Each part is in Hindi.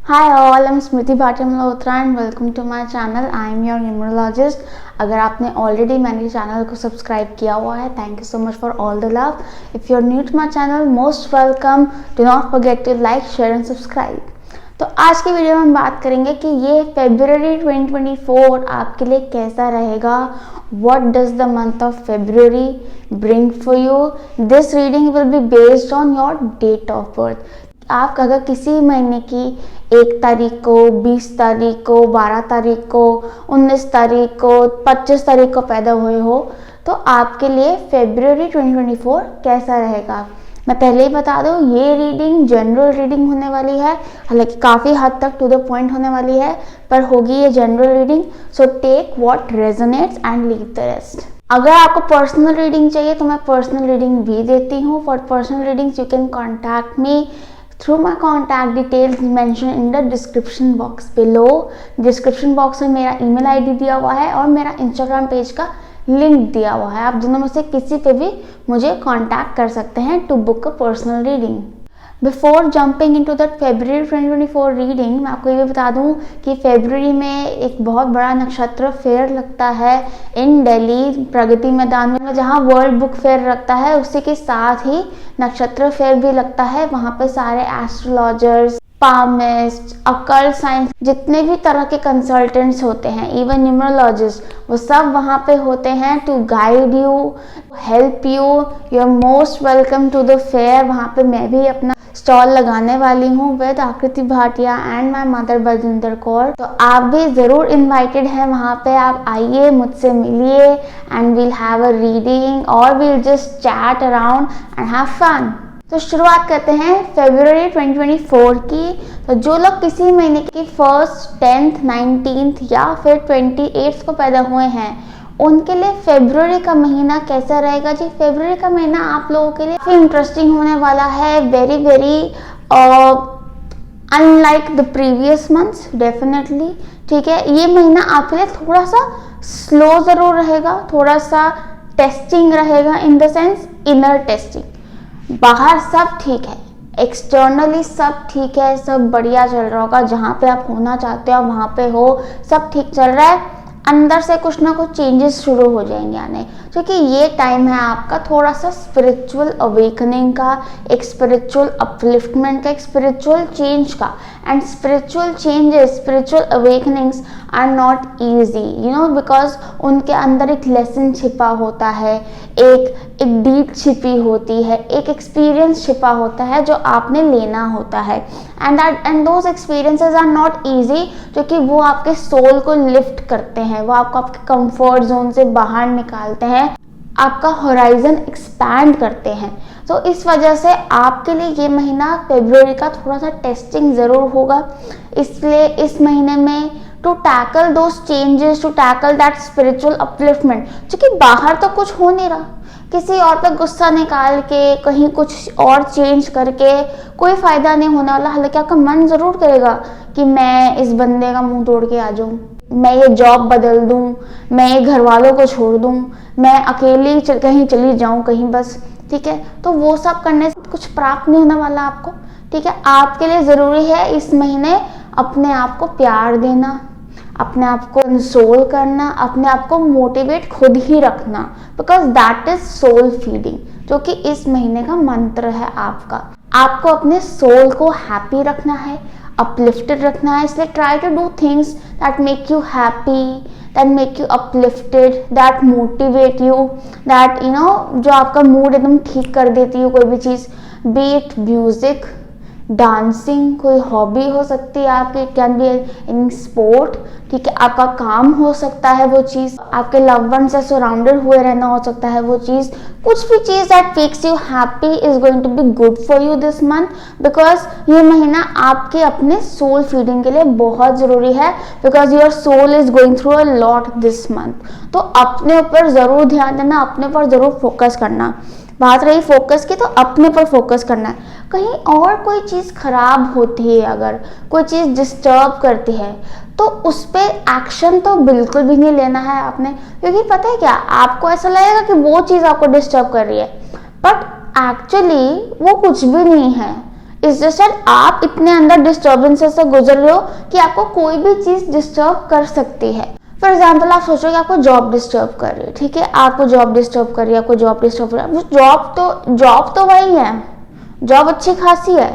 Hi all, I'm Smriti Bhatia Malhotra and welcome to my channel. I am your numerologist. अगर आपने ऑलरेडी मेरे चैनल को सब्सक्राइब किया हुआ है, thank you so much for all the love. If you are new to my channel, most welcome. Do not forget to like, share and subscribe. तो आज की वीडियो में हम बात करेंगे कि ये February 2024 आपके लिए कैसा रहेगा. What does the month of February bring for you? This reading will be based on your date of birth. आप अगर किसी महीने की 1 तारीख को, 20 तारीख को, 12 तारीख को, 19 तारीख को, 25 तारीख को पैदा हुए हो तो आपके लिए February 2024 कैसा रहेगा. मैं पहले ही बता दूं, ये रीडिंग जनरल रीडिंग होने वाली है, हालांकि काफ़ी हद तक टू द पॉइंट होने वाली है, पर होगी ये general reading. So take what resonates and leave the rest. अगर आपको पर्सनल रीडिंग चाहिए तो मैं पर्सनल रीडिंग भी देती हूँ. For personal readings you can contact me through my contact details mentioned in the description box below. Description box में मेरा ईमेल आईडी दिया हुआ है और मेरा इंस्टाग्राम पेज का लिंक दिया हुआ है. आप दोनों में से किसी पे भी मुझे कांटेक्ट कर सकते हैं to book a personal reading. Before jumping into that February 2024 reading, मैं आपको ये भी बता दूं कि फरवरी में एक बहुत बड़ा नक्षत्र फेयर लगता है इन दिल्ली प्रगति मैदान में, जहां वर्ल्ड बुक फेयर लगता है. उसी के साथ ही नक्षत्र फेयर भी लगता है. वहां पे सारे एस्ट्रोलॉजर्स, पामिस्ट, अकल्ट साइंस, जितने भी तरह के कंसल्टेंट्स होते हैं, इवन न्यूमरोलॉजिस्ट, वो सब वहाँ पे होते हैं to guide you, help you. You are most welcome to the fair. वहाँ पे मैं भी अपना स्टॉल लगाने वाली हूँ विद आकृति Bhatia and my mother Baljinder Kaur. तो आप भी ज़रूर इनवाइटेड हैं वहाँ पे. आप आइए, मुझसे मिलिए and we'll have a reading और we'll just chat around and have fun. तो शुरुआत करते हैं February 2024 की. तो जो लोग किसी महीने की 1st, 10th, 19th या फिर 28th को पैदा हुए हैं उनके लिए फरवरी का महीना कैसा रहेगा जी. फरवरी का महीना आप लोगों के लिए काफ़ी इंटरेस्टिंग होने वाला है. Very very unlike the previous months definitely. ठीक है, ये महीना आपके लिए थोड़ा सा स्लो ज़रूर रहेगा, थोड़ा सा टेस्टिंग रहेगा. In the sense inner testing. बाहर सब ठीक है, एक्सटर्नली सब ठीक है, सब बढ़िया चल रहा होगा. जहाँ पे आप होना चाहते हो वहाँ पे हो, सब ठीक चल रहा है. अंदर से कुछ ना कुछ चेंजेस शुरू हो जाएंगे आने, क्योंकि ये टाइम है आपका थोड़ा सा स्पिरिचुअल अवेकनिंग का, एक स्पिरिचुअल अपलिफ्टमेंट का, एक स्पिरिचुअल चेंज का. And spiritual changes, spiritual awakenings are not easy, you know, because उनके अंदर एक लेसन छिपा होता है, एक डीप छिपी होती है, एक एक्सपीरियंस छिपा होता है जो आपने लेना होता है. And those experiences are not easy, क्योंकि वो आपके सोल को लिफ्ट करते हैं, वो आपको आपके कंफर्ट जोन से बाहर निकालते हैं, आपका होराइजन एक्सपैंड करते हैं. तो इस वजह से आपके लिए ये महीना फरवरी का थोड़ा सा टेस्टिंग ज़रूर होगा. इसलिए इस महीने में to tackle those changes, to tackle that spiritual upliftment, क्योंकि बाहर तो कुछ हो नहीं रहा, किसी और पे गुस्सा निकाल के, कहीं कुछ और चेंज करके कोई फ़ायदा नहीं होने वाला. हालांकि आपका मन ज़रूर करेगा कि मैं इस बंदे का मुंह तोड़ के आ जाऊँ, मैं ये जॉब बदल दूँ, मैं ये घर वालों को छोड़ दूँ, मैं अकेली कहीं चली जाऊँ कहीं बस. ठीक है, तो वो सब करने से कुछ प्राप्त नहीं होने वाला आपको. ठीक है, आपके लिए ज़रूरी है इस महीने अपने आप को प्यार देना, अपने आप को कंसोल करना, अपने आप को मोटिवेट खुद ही रखना, because that is soul feeding, जो कि इस महीने का मंत्र है आपका. आपको अपने सोल को हैप्पी रखना है, अपलिफ्टेड रखना है. इसलिए try to do things that make you happy, that make you uplifted, that motivate you, that you know, जो आपका मूड एकदम ठीक कर देती है. कोई भी चीज़, बी इट म्यूजिक, डांसिंग, कोई हॉबी हो सकती है आपकी, it can be in sport. ठीक है, आपका काम हो सकता है वो चीज़, आपके लव वन से सराउंडेड हुए रहना हो सकता है वो चीज़. कुछ भी चीज़ that makes you happy is going to be good for you this month, because ये महीना आपके अपने सोल फीडिंग के लिए बहुत ज़रूरी है, because your soul is going through a lot this month. तो अपने ऊपर ज़रूर ध्यान देना, अपने ऊपर ज़रूर फोकस करना. बात रही फोकस की, तो अपने पर फोकस करना है. कहीं और कोई चीज़ खराब होती है, अगर कोई चीज़ डिस्टर्ब करती है, तो उस पर एक्शन तो बिल्कुल भी नहीं लेना है आपने. क्योंकि पता है क्या, आपको ऐसा लगेगा कि वो चीज़ आपको डिस्टर्ब कर रही है, बट एक्चुअली वो कुछ भी नहीं है. इस जस्ट आप इतने अंदर डिस्टर्बेंसेस से गुजर रहे हो कि आपको कोई भी चीज डिस्टर्ब कर सकती है। फॉर एग्जाम्पल आप सोचो कि आपको जॉब डिस्टर्ब कर रही है, ठीक है, आपको जॉब डिस्टर्ब कर रही है, आपको जॉब डिस्टर्ब कर रही है, जॉब तो वही है, जॉब अच्छी खासी है,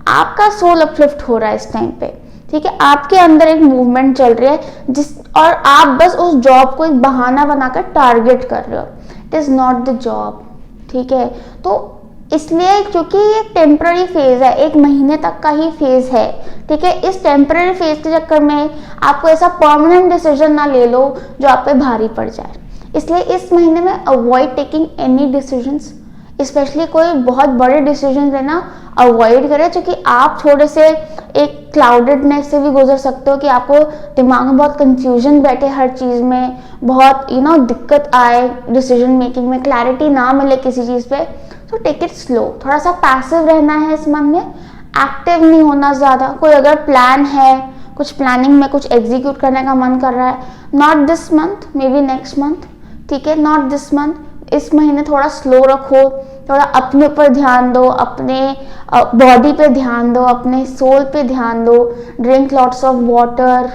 आपका सोल अपलिफ्ट हो रहा है इस टाइम पे, ठीक है, आपके अंदर एक मूवमेंट चल रही है और आप बस उस जॉब को एक बहाना बनाकर टारगेट कर रहे हो। It is not the job, ठीक है। तो इसलिए क्योंकि ये टेम्पररी फेज है, 1 महीने तक का ही फेज है, ठीक है, इस टेम्पररी फेज के चक्कर में आपको ऐसा परमानेंट डिसीजन ना ले लो जो आप पे भारी पड़ जाए। इसलिए इस महीने में avoid taking any decisions, specially कोई बहुत बड़े डिसीजन लेना अवॉइड करें, क्योंकि आप थोड़े से एक क्लाउडेडनेस से भी गुजर सकते हो कि आपको दिमाग में बहुत कंफ्यूजन बैठे, हर चीज़ में बहुत दिक्कत आए, डिसीजन मेकिंग में क्लैरिटी ना मिले किसी चीज़ पे। तो टेक इट स्लो, थोड़ा सा पैसिव रहना है इस मंथ में, एक्टिव नहीं होना ज़्यादा। कोई अगर प्लान है, कुछ प्लानिंग में कुछ एग्जीक्यूट करने का मन कर रहा है, not this month, may be next month, ठीक है, नॉट दिस मंथ, इस महीने थोड़ा स्लो रखो, थोड़ा अपने ऊपर ध्यान दो, अपने बॉडी पे ध्यान दो, अपने सोल पे ध्यान दो, drink lots of water,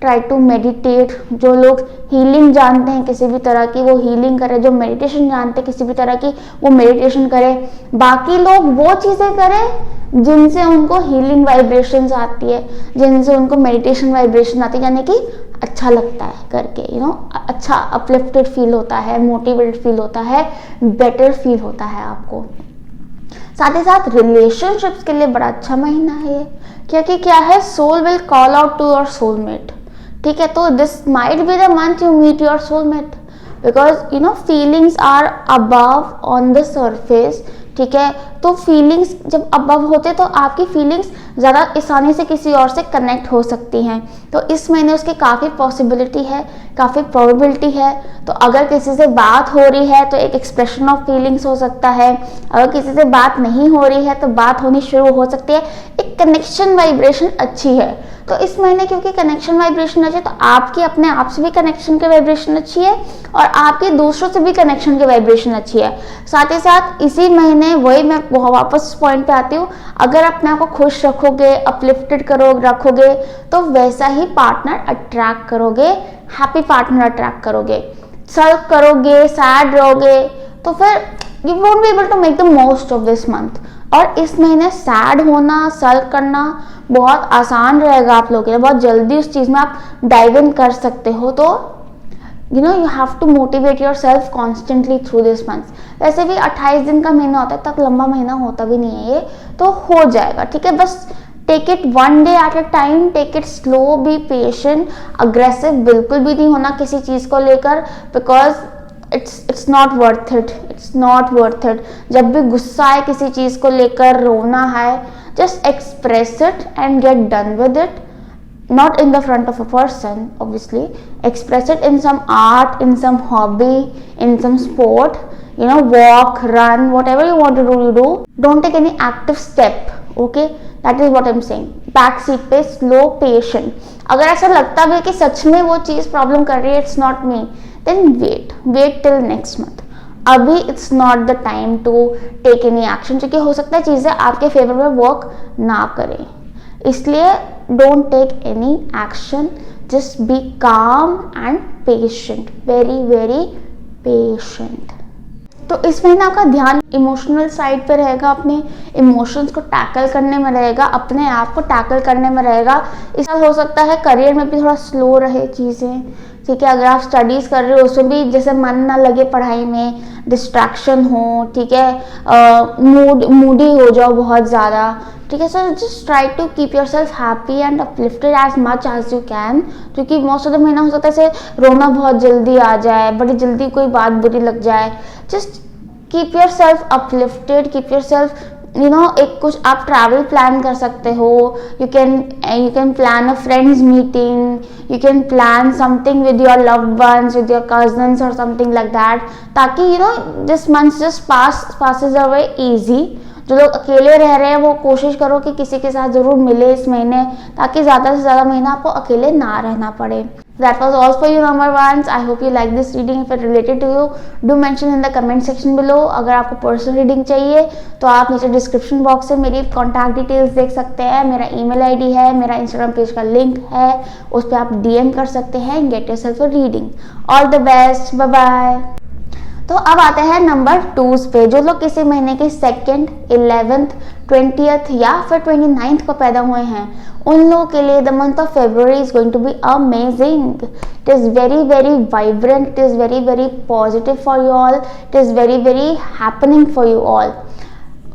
try to meditate. जो लोग हीलिंग जानते हैं किसी भी तरह की, वो हीलिंग करें, जो मेडिटेशन जानते हैं किसी भी तरह की, वो मेडिटेशन करें। बाकी लोग वो चीज़ें करें जिनसे उनको हीलिंग वाइब्रेशंस आती है, जिनसे उनको मेडिटेशन वाइब्रेशन आती है, यानी कि अच्छा लगता है करके, अच्छा अपलिफ्टेड फील होता है, मोटिवेटेड फील होता है, बेटर फील होता है आपको। साथ ही साथ रिलेशनशिप्स के लिए बड़ा अच्छा महीना है ये, क्योंकि क्या है, soul will call out to your soulmate, ठीक है। तो this might be the month you meet your soulmate, because feelings are above on the surface, ठीक है। तो फीलिंग्स जब अबव होते तो आपकी फीलिंग्स ज़्यादा आसानी से किसी और से कनेक्ट हो सकती हैं। तो इस महीने उसकी काफ़ी पॉसिबिलिटी है, काफ़ी प्रोबेबिलिटी है। तो अगर किसी से बात हो रही है तो एक एक्सप्रेशन ऑफ फीलिंग्स हो सकता है, अगर किसी से बात नहीं हो रही है तो बात होनी शुरू हो सकती है। एक कनेक्शन वाइब्रेशन अच्छी है। तो इस महीने क्योंकि कनेक्शन वाइब्रेशन अच्छी है, तो आपकी अपने आप से भी कनेक्शन की वाइब्रेशन अच्छी है और आपके दूसरों से भी कनेक्शन की वाइब्रेशन अच्छी है। साथ ही साथ इसी महीने वही मैं वापस पॉइंट पे आती हूँ, अगर अपने आप को खुश रखोगे, अपलिफ्टेड रखोगे, तो वैसा ही पार्टनर अट्रैक्ट करोगे, हैप्पी पार्टनर अट्रैक्ट करोगे। सल्क करोगे, सैड रहोगे, तो फिर you won't be able to make the most of this month. और इस महीने सैड होना, सल्क करना बहुत आसान रहेगा आप लोगों के लिए, बहुत जल्दी उस चीज़ में आप डाइव इन कर सकते हो। तो you have to motivate yourself constantly through this month. वैसे भी 28 दिन का महीना होता है, तक लंबा महीना होता भी नहीं है ये, तो हो जाएगा, ठीक है। बस take it 1 day at a time, take it slow, be patient. Aggressive बिल्कुल भी नहीं होना किसी चीज़ को लेकर, because it's not worth it, it's not worth it. जब भी गुस्सा है किसी चीज़ को लेकर, रोना है, just express it and get done with it, not in the front of a person, obviously. Express it in some art, in some hobby, in some sport, walk, run, whatever you want to do, you do. Don't take any active step, okay? That is what I'm saying. Back seat पे slow, patient. अगर ऐसा लगता भी कि सच में वो चीज़ प्रॉब्लम कर रही है, it's not me, then wait till next month. अभी it's not the time to take any action, क्योंकि हो सकता है चीज़ें आपके फेवर में वर्क ना करें। इसलिए don't take any action, just be calm and patient, very very patient. तो इस महीने आपका ध्यान इमोशनल साइड पे रहेगा, अपने इमोशंस को टैकल करने में रहेगा, अपने आप को टैकल करने में रहेगा। इसका हो सकता है करियर में भी थोड़ा स्लो रहे चीज़ें, ठीक है। अगर आप स्टडीज़ कर रहे हो उसमें भी जैसे मन ना लगे पढ़ाई में, डिस्ट्रैक्शन हो, ठीक है, मूडी हो जाओ बहुत ज़्यादा, ठीक है। So just try to keep yourself happy and uplifted as much as you can, क्योंकि मोस्ट ऑफ द महीना हो सकता है ऐसे रोना बहुत जल्दी आ जाए, बड़ी जल्दी कोई बात बुरी लग जाए। Just keep your self uplifted, keep your self एक कुछ आप ट्रैवल प्लान कर सकते हो, you can plan a friends meeting, you can plan something with your loved ones, with your cousins और समथिंग लाइक दैट, ताकि this month just passes away easy. जो लोग अकेले रह रहे हैं वो कोशिश करो कि किसी के साथ ज़रूर मिले इस महीने, ताकि ज़्यादा से ज़्यादा महीना आपको अकेले ना रहना पड़े। That was all for you number ones. I hope you like this reading. If it related to you, do mention in the comment section below. अगर आपको पर्सनल रीडिंग चाहिए तो आप नीचे डिस्क्रिप्शन बॉक्स से मेरी कॉन्टैक्ट डिटेल्स देख सकते हैं. मेरा ईमेल आईडी है, मेरा इंस्टाग्राम पेज का लिंक है, उस पर आप डीएम कर सकते हैं. Get yourself a reading. All the best. Bye bye. तो अब आते हैं नंबर 2 पे. जो लोग किसी महीने के 2nd, 11th, 20th या फिर 29th को पैदा हुए हैं, उन लोगों के लिए the month of February is going to be amazing. It is very very vibrant. It is very very positive for you all. It is very very happening for you all.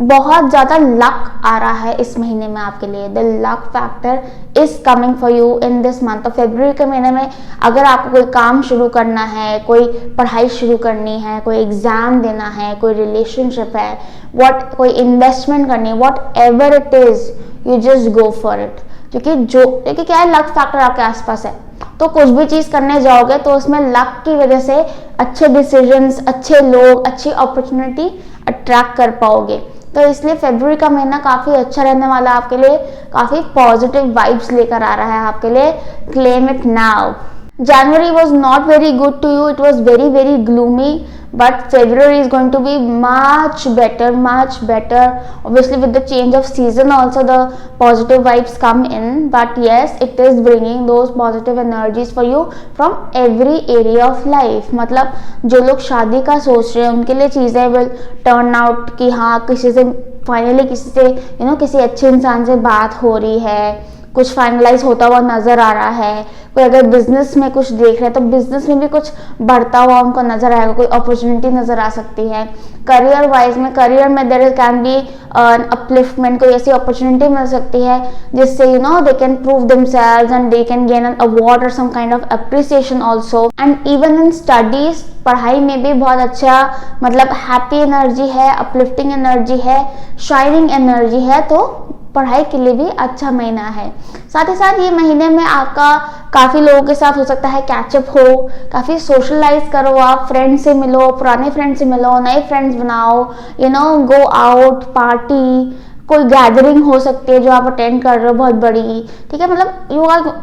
बहुत ज़्यादा लक आ रहा है इस महीने में आपके लिए. The luck factor is coming for you in this month of February के महीने में. अगर आपको कोई काम शुरू करना है, कोई पढ़ाई शुरू करनी है, कोई एग्जाम देना है, कोई रिलेशनशिप है, कोई इन्वेस्टमेंट करनी है, what ever it is, you just go for it. क्योंकि क्या है, लक फैक्टर आपके आसपास है. तो कुछ भी चीज करने जाओगे तो उसमें लक की वजह से अच्छे डिसीजंस, अच्छे लोग, अच्छी अपॉर्चुनिटी अट्रैक्ट कर पाओगे. तो इसलिए February का महीना काफी अच्छा रहने वाला आपके लिए. काफी पॉजिटिव वाइब्स लेकर आ रहा है आपके लिए. Claim it now. January was not very good to you. It was very very gloomy. But February is going to be much better, much better. Obviously with the change of season also the positive vibes come in. But yes, it is bringing those positive energies for you from every area of life. मतलब जो लोग शादी का सोच रहे हैं उनके लिए चीज़ें will turn out कि हाँ किसी से फाइनली किसी से किसी अच्छे इंसान से बात हो रही है, कुछ फाइनलाइज होता हुआ नजर आ रहा है. कोई अगर बिजनेस में कुछ देख रहे हैं तो बिजनेस में भी कुछ बढ़ता हुआ उनको नजर आएगा. कोई अपॉर्चुनिटी नजर आ सकती है. करियर वाइज में, करियर में देयर कैन बी अपलिफ्टमेंट. कोई ऐसी अपॉर्चुनिटी मिल सकती है जिससे they can prove themselves and they can gain an award और some kind of appreciation also. And even in studies, पढ़ाई में भी बहुत अच्छा मतलब हैप्पी एनर्जी है, अपलिफ्टिंग एनर्जी है, शाइनिंग एनर्जी है. तो पढ़ाई के लिए भी अच्छा महीना है. साथ ही साथ ये महीने में आपका काफ़ी लोगों के साथ हो सकता है कैचअप हो. काफ़ी सोशलाइज करो, आप फ्रेंड से मिलो, पुराने फ्रेंड से मिलो, नए फ्रेंड्स बनाओ, गो आउट, पार्टी, कोई गैदरिंग हो सकती है जो आप अटेंड कर रहे हो बहुत बड़ी. ठीक है, मतलब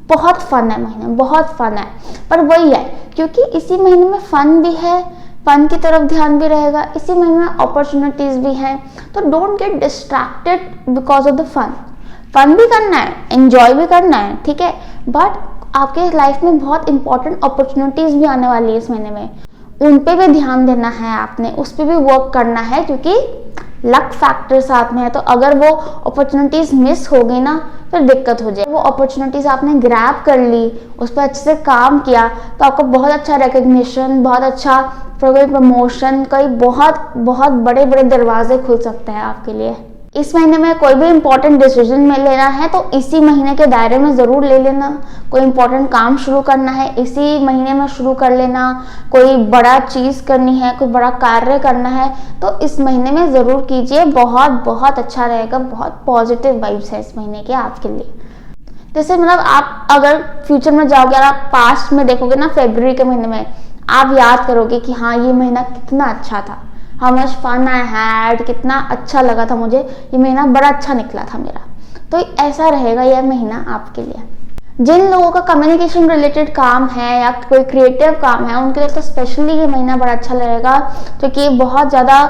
बहुत फन है महीना, बहुत फन है. पर वही है, क्योंकि इसी महीने में फन भी है, फन की तरफ ध्यान भी रहेगा. इसी महीने में अपॉर्चुनिटीज भी हैं. तो don't get distracted because of the fun. Fun भी करना है, एंजॉय भी करना है, ठीक है, बट आपके लाइफ में बहुत इंपॉर्टेंट अपॉर्चुनिटीज भी आने वाली है इस महीने में. उन पे भी ध्यान देना है आपने, उस पर भी वर्क करना है, क्योंकि लक फैक्टर साथ में है. तो अगर वो अपॉर्चुनिटीज मिस हो गई ना, फिर दिक्कत हो जाए. वो अपॉर्चुनिटीज आपने ग्रैब कर ली, उस पर अच्छे से काम किया, तो आपको बहुत अच्छा रिकग्निशन, बहुत अच्छा प्रमोशन, कई बहुत बहुत बड़े बड़े दरवाजे खुल सकते हैं आपके लिए. इस महीने में कोई भी इंपॉर्टेंट डिसीजन में लेना है तो इसी महीने के दायरे में ज़रूर ले लेना. कोई इंपॉर्टेंट काम शुरू करना है इसी महीने में शुरू कर लेना. कोई बड़ा चीज़ करनी है, कोई बड़ा कार्य करना है तो इस महीने में ज़रूर कीजिए. बहुत बहुत अच्छा रहेगा. बहुत पॉजिटिव वाइब्स है इस महीने के आपके लिए. जैसे मतलब आप अगर फ्यूचर में जाओगे और आप पास्ट में देखोगे ना, February के महीने में आप याद करोगे कि हाँ ये महीना कितना अच्छा था, how much fun I had, कितना अच्छा लगा था मुझे, ये महीना बड़ा अच्छा निकला था मेरा. तो ऐसा रहेगा यह महीना आपके लिए. जिन लोगों का कम्युनिकेशन रिलेटेड काम है या कोई क्रिएटिव काम है उनके लिए तो स्पेशली ये महीना बड़ा अच्छा रहेगा, क्योंकि बहुत ज़्यादा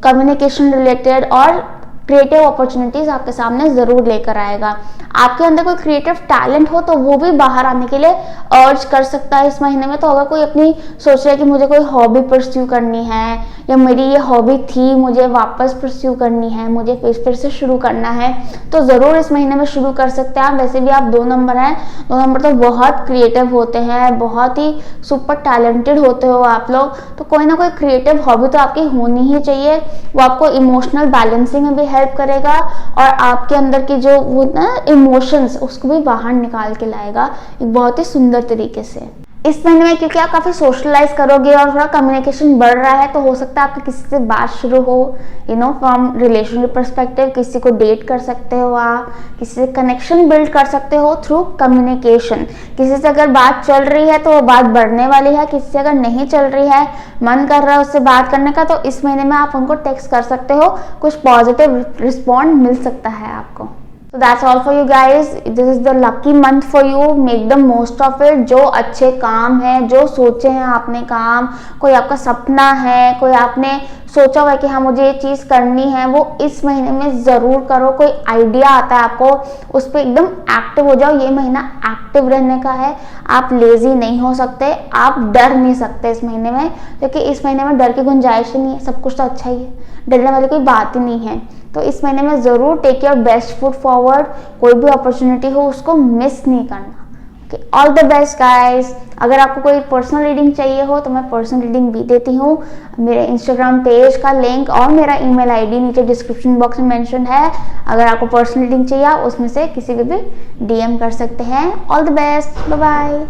कम्युनिकेशन रिलेटेड और क्रिएटिव अपॉर्चुनिटीज़ आपके सामने ज़रूर लेकर आएगा. आपके अंदर कोई क्रिएटिव टैलेंट हो तो वो भी बाहर आने के लिए अर्ज कर सकता है इस महीने में. तो अगर कोई अपनी सोच रहा है कि मुझे कोई हॉबी परस्यू करनी है, या मेरी ये हॉबी थी मुझे वापस परस्यू करनी है, मुझे फिर से शुरू करना है, तो ज़रूर इस महीने में शुरू कर सकते हैं आप. वैसे भी आप 2 नंबर हैं, 2 नंबर तो बहुत क्रिएटिव होते हैं, बहुत ही सुपर टैलेंटेड होते हो आप लोग. तो कोई ना कोई क्रिएटिव हॉबी तो आपकी होनी ही चाहिए. वो आपको इमोशनल बैलेंसिंग में भी हेल्प करेगा और आपके अंदर की जो वो ना इमोशंस उसको भी बाहर निकाल के लाएगा एक बहुत ही सुंदर तरीके से. इस महीने में क्योंकि आप काफ़ी सोशलाइज करोगे और थोड़ा कम्युनिकेशन बढ़ रहा है तो हो सकता है आपकी किसी से बात शुरू हो, फ्रॉम रिलेशनशिप पर्सपेक्टिव. किसी को डेट कर सकते हो आप, किसी से कनेक्शन बिल्ड कर सकते हो थ्रू कम्युनिकेशन. किसी से अगर बात चल रही है तो वो बात बढ़ने वाली है. किसी से अगर नहीं चल रही है, मन कर रहा है उससे बात करने का, तो इस महीने में आप उनको टेक्स्ट कर सकते हो. कुछ पॉजिटिव रिस्पॉन्ड मिल सकता है आपको. So that's all for you guys. This is the lucky month for you. Make the most of it. जो अच्छे काम है, जो सोचे हैं आपने काम, कोई आपका सपना है, कोई आपने सोचा हुआ है कि हाँ मुझे ये चीज़ करनी है, वो इस महीने में ज़रूर करो। कोई आइडिया आता है आपको, उस पर एकदम एक्टिव हो जाओ। ये महीना एक्टिव रहने का है। आप लेजी नहीं हो सकते, आप डर नहीं सकते इस महीने में, क्योंकि इस महीने में डर की गुंजाइश ही नहीं है। सब कुछ तो अच्छा ही है, डरने वाली कोई बात ही नहीं है। तो इस महीने में ज़रूर take your best foot forward. कोई भी अपॉर्चुनिटी हो उसको मिस नहीं करना। Okay, all the best guys. अगर आपको कोई पर्सनल रीडिंग चाहिए हो तो मैं पर्सनल रीडिंग भी देती हूँ। मेरे इंस्टाग्राम पेज का लिंक और मेरा ईमेल आईडी नीचे डिस्क्रिप्शन बॉक्स में मेंशन है। अगर आपको पर्सनल रीडिंग चाहिए आप उसमें से किसी को भी डीएम कर सकते हैं। All the best, bye bye.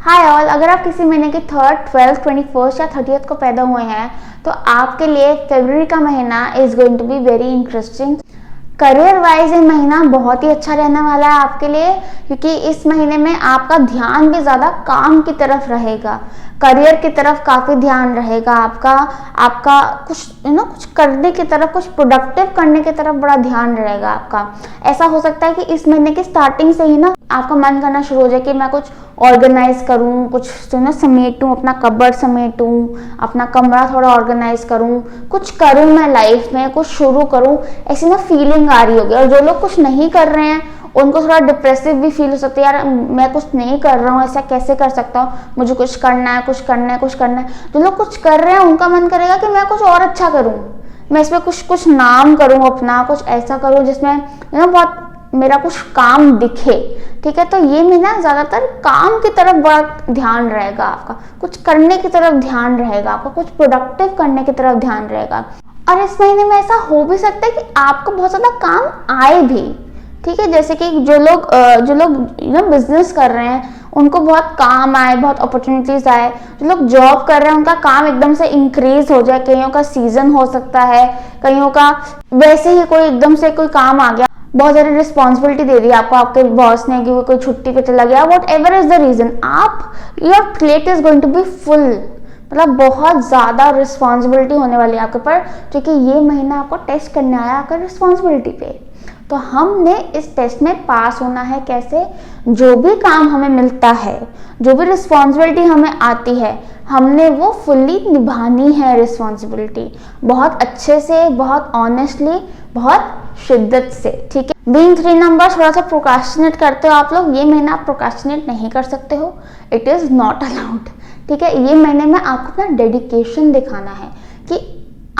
Hi all, अगर आप किसी महीने के 3rd, 12th, 21st या 30th को पैदा हुए हैं तो आपके लिए फरवरी का महीना is going to be very interesting. Career wise ये महीना बहुत ही अच्छा रहने वाला है आपके लिए, क्योंकि इस महीने में आपका ध्यान भी ज़्यादा काम की तरफ रहेगा। करियर की तरफ काफ़ी ध्यान रहेगा आपका कुछ कुछ करने की तरफ, कुछ प्रोडक्टिव करने की तरफ बड़ा ध्यान रहेगा आपका। ऐसा हो सकता है कि इस महीने की स्टार्टिंग से ही ना आपका मन करना शुरू हो जाए कि मैं कुछ ऑर्गेनाइज करूँ, कुछ समेटूँ, अपना कबर्ड समेटूँ, अपना कमरा थोड़ा ऑर्गेनाइज करूँ, कुछ करूँ मैं लाइफ में, कुछ शुरू करूँ, ऐसी ना फीलिंग आ रही होगी। और जो लोग कुछ नहीं कर रहे हैं उनको थोड़ा डिप्रेसिव भी फील हो सकता है, यार मैं कुछ नहीं कर रहा हूँ, ऐसा कैसे कर सकता हूँ, मुझे कुछ करना है, कुछ करना है, कुछ करना है। जो लोग कुछ कर रहे हैं उनका मन करेगा कि मैं कुछ और अच्छा करूँ, मैं इसमें कुछ नाम करूँ अपना, कुछ ऐसा करूँ जिसमें बहुत मेरा कुछ काम दिखे। ठीक है, तो ये महीना ज़्यादातर काम की तरफ बड़ा ध्यान रहेगा आपका, कुछ करने की तरफ ध्यान रहेगा आपका, कुछ प्रोडक्टिव करने की तरफ ध्यान रहेगा। और इस महीने में ऐसा हो भी सकता है कि आपको बहुत ज़्यादा काम आए भी। ठीक है, जैसे कि जो लोग बिजनेस कर रहे हैं उनको बहुत काम आए, बहुत अपॉर्चुनिटीज आए। जो लोग जॉब कर रहे हैं उनका काम एकदम से इंक्रीज हो जाए। कईयों का सीजन हो सकता है, कईयों का वैसे ही कोई एकदम से कोई काम आ गया, बहुत सारी रिस्पॉन्सिबिलिटी दे दी आपको आपके बॉस ने कि वो कोई छुट्टी पे चला गया। Whatever is the reason, your plate is going to be full. मतलब बहुत ज़्यादा रिस्पॉन्सिबिलिटी होने वाली है आपके ऊपर, क्योंकि ये महीना आपको टेस्ट करने आया आपका रिस्पॉन्सिबिलिटी पे। तो हमने इस टेस्ट में पास होना है कैसे? जो भी काम हमें मिलता है, जो भी रिस्पॉन्सिबिलिटी हमें आती है, हमने वो फुल्ली निभानी है रिस्पॉन्सिबिलिटी, बहुत अच्छे से, बहुत ऑनेस्टली, बहुत शिद्दत से। ठीक है, बीइंग 3 नंबर थोड़ा सा प्रोक्रास्टिनेट करते हो आप लोग, ये महीना आप प्रोक्रास्टिनेट नहीं कर सकते हो, इट इज़ नॉट अलाउड। ठीक है, ये महीने में आपको अपना डेडिकेशन दिखाना है कि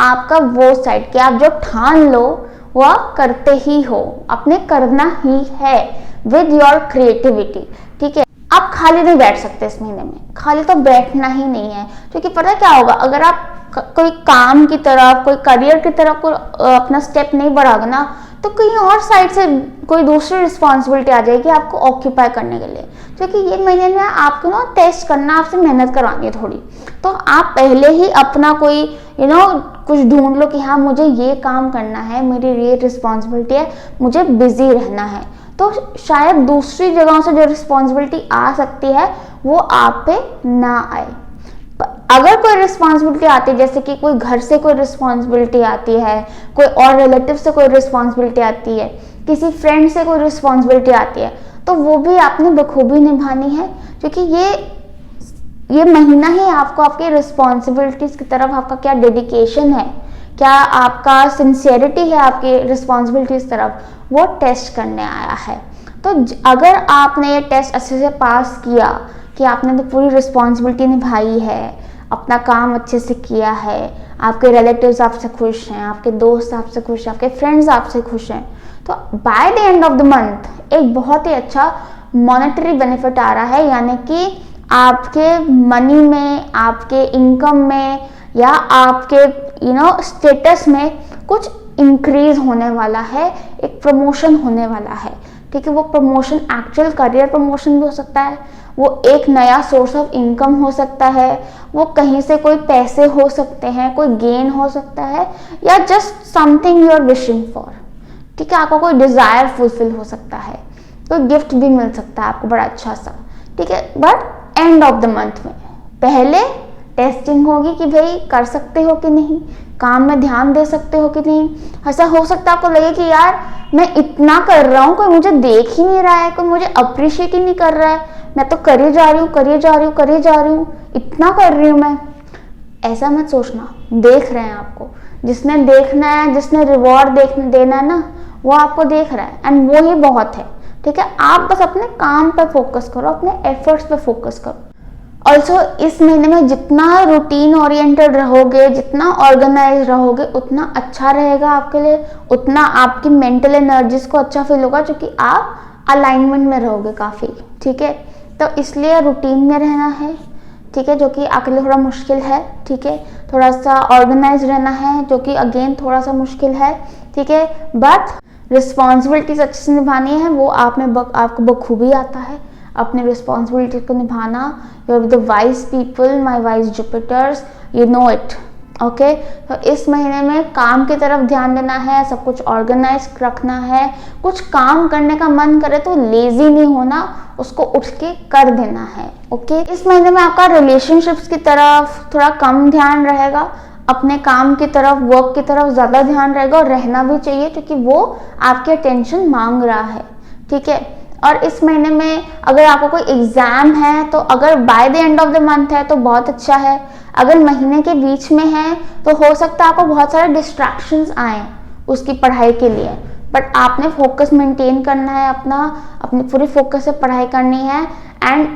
आपका वो साइड कि आप जो ठान लो वो आप करते ही हो, अपने करना ही है विद योर क्रिएटिविटी। ठीक है, आप खाली नहीं बैठ सकते इस महीने में, खाली तो बैठना ही नहीं है। क्योंकि पता है क्या होगा, अगर आप कोई काम की तरफ, कोई करियर की तरफ को अपना स्टेप नहीं बढ़ाओगे ना, तो कहीं और साइड से कोई दूसरी रिस्पॉन्सिबिलिटी आ जाएगी आपको ऑक्यूपाई करने के लिए। क्योंकि ये महीने में आपको ना टेस्ट करना, आपसे मेहनत करवानी है थोड़ी, तो आप पहले ही अपना कोई कुछ ढूंढ लो कि हाँ मुझे ये काम करना है, मेरी ये रिस्पॉन्सिबिलिटी है, मुझे बिजी रहना है। तो शायद दूसरी जगहों से जो रिस्पॉन्सिबिलिटी आ सकती है वो आप पे ना आए। अगर कोई रिस्पॉन्सिबिलिटी आती है, जैसे कि कोई घर से कोई रिस्पॉन्सिबिलिटी आती है, कोई और रिलेटिव से कोई रिस्पॉन्सिबिलिटी आती है, किसी फ्रेंड से कोई रिस्पॉन्सिबिलिटी आती है, तो वो भी आपने बखूबी निभानी है। क्योंकि ये महीना ही आपको आपकी रिस्पॉन्सिबिलिटीज की तरफ आपका क्या डेडिकेशन है, क्या आपका सिंसियरिटी है आपकी रिस्पॉन्सिबिलिटीज तरफ, वो टेस्ट करने आया है। तो अगर आपने ये टेस्ट अच्छे से पास किया कि आपने तो पूरी रिस्पॉन्सिबिलिटी निभाई है, अपना काम अच्छे से किया है, आपके रिलेटिव्स आपसे खुश हैं, आपके दोस्त आपसे खुश हैं, आपके फ्रेंड्स आपसे खुश हैं, तो by the end of the month एक बहुत ही अच्छा मॉनेटरी बेनिफिट आ रहा है। यानी कि आपके मनी में, आपके इनकम में या आपके स्टेटस में कुछ इंक्रीज होने वाला है, एक प्रमोशन होने वाला है। ठीक है, वो प्रमोशन एक्चुअल करियर प्रमोशन भी हो सकता है, वो एक नया सोर्स ऑफ इनकम हो सकता है, वो कहीं से कोई पैसे हो सकते हैं, कोई गेन हो सकता है, या just something you are wishing for. ठीक है, आपका कोई डिजायर फुलफिल हो सकता है, कोई गिफ्ट भी मिल सकता है आपको बड़ा अच्छा सा। ठीक है, but end of the month में पहले टेस्टिंग होगी कि भाई कर सकते हो कि नहीं, काम में ध्यान दे सकते हो कि नहीं। ऐसा हो सकता है आपको लगे कि यार मैं इतना कर रहा हूँ, कोई मुझे देख ही नहीं रहा है, कोई मुझे अप्रिशिएट ही नहीं कर रहा है, मैं तो करी जा रही हूँ, इतना कर रही हूँ मैं। ऐसा मत सोचना, देख रहे हैं आपको, जिसने देखना है, जिसने रिवॉर्ड देना है ना, वो आपको देख रहा है एंड वो ही बहुत है। ठीक है, आप बस अपने काम पे फोकस करो, अपने एफर्ट्स पे फोकस करो। ऑल्सो इस महीने में जितना रूटीन ओरिएंटेड रहोगे, जितना ऑर्गेनाइज रहोगे, उतना अच्छा रहेगा आपके लिए, उतना आपकी मेंटल एनर्जीज को अच्छा फील होगा, क्योंकि आप अलाइनमेंट में रहोगे काफ़ी। ठीक है, तो इसलिए रूटीन में रहना है। ठीक है, जो कि आपके लिए थोड़ा मुश्किल है। ठीक है, थोड़ा सा ऑर्गेनाइज रहना है, जो कि अगेन थोड़ा सा मुश्किल है। ठीक है, बट रिस्पॉन्सिबिलिटीज अच्छे से निभानी है, वो आपको बखूबी आता है अपने रिस्पॉन्सिबिलिटी को निभाना। You are the wise people, my wise Jupiters, you know it. Okay, तो इस महीने में काम की तरफ ध्यान देना है, सब कुछ ऑर्गेनाइज रखना है। कुछ काम करने का मन करे तो लेजी नहीं होना, उसको उठ के कर देना है। ओके, इस महीने में आपका रिलेशनशिप्स की तरफ थोड़ा कम ध्यान रहेगा, अपने काम की तरफ, वर्क की तरफ ज़्यादा ध्यान रहेगा, और रहना भी चाहिए क्योंकि वो आपकी अटेंशन मांग रहा है। ठीक है, और इस महीने में अगर आपको कोई एग्जाम है तो अगर by the end of the month है तो बहुत अच्छा है। अगर महीने के बीच में है तो हो सकता है आपको बहुत सारे डिस्ट्रैक्शंस आए उसकी पढ़ाई के लिए, बट आपने फोकस मेंटेन करना है, अपनी पूरी फोकस से पढ़ाई करनी है एंड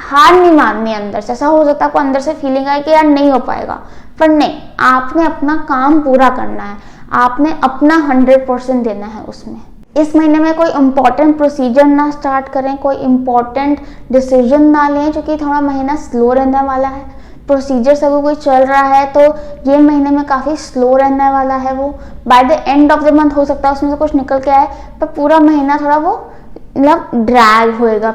हार नहीं माननी अंदर से। ऐसा हो सकता है आपको अंदर से फीलिंग आए कि यार नहीं हो पाएगा, पर नहीं, आपने अपना काम पूरा करना है, आपने अपना 100% देना है उसमें। इस महीने में कोई इम्पोर्टेंट प्रोसीजर ना स्टार्ट करें, कोई इम्पोर्टेंट डिसीजन ना लें, क्योंकि थोड़ा महीना स्लो रहने वाला है। प्रोसीजर से अगर कोई चल रहा है तो ये महीने में काफ़ी स्लो रहने वाला है। वो by the end of the month हो सकता है उसमें से कुछ निकल के आए, पर पूरा महीना थोड़ा वो मतलब ड्रैग होएगा,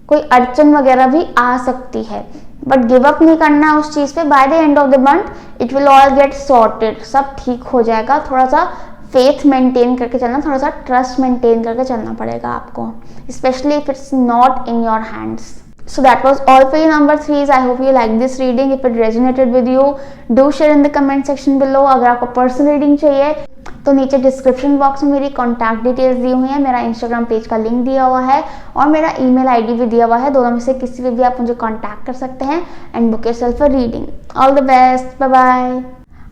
कोई अड़चन वगैरह भी आ सकती है, बट गिव अप नहीं करना उस चीज़ पे। By the end of the month it will all get sorted, सब ठीक हो जाएगा। थोड़ा सा फेथ मेंटेन करके चलना, थोड़ा सा ट्रस्ट मेंटेन करके चलना पड़ेगा आपको, specially if it's not in your hands. So that was all for you number 3s. I hope you like this reading. If it resonated with you, do share in the comment section below. अगर आपको पर्सनल रीडिंग चाहिए तो नीचे डिस्क्रिप्शन बॉक्स में मेरी कॉन्टैक्ट डिटेल्स दी हुई है, मेरा इंस्टाग्राम पेज का लिंक दिया हुआ है और मेरा ईमेल आईडी भी दिया हुआ है। दोनों में से किसी पे भी आप मुझे कॉन्टैक्ट कर सकते हैं and book yourself a reading. All the best, bye bye.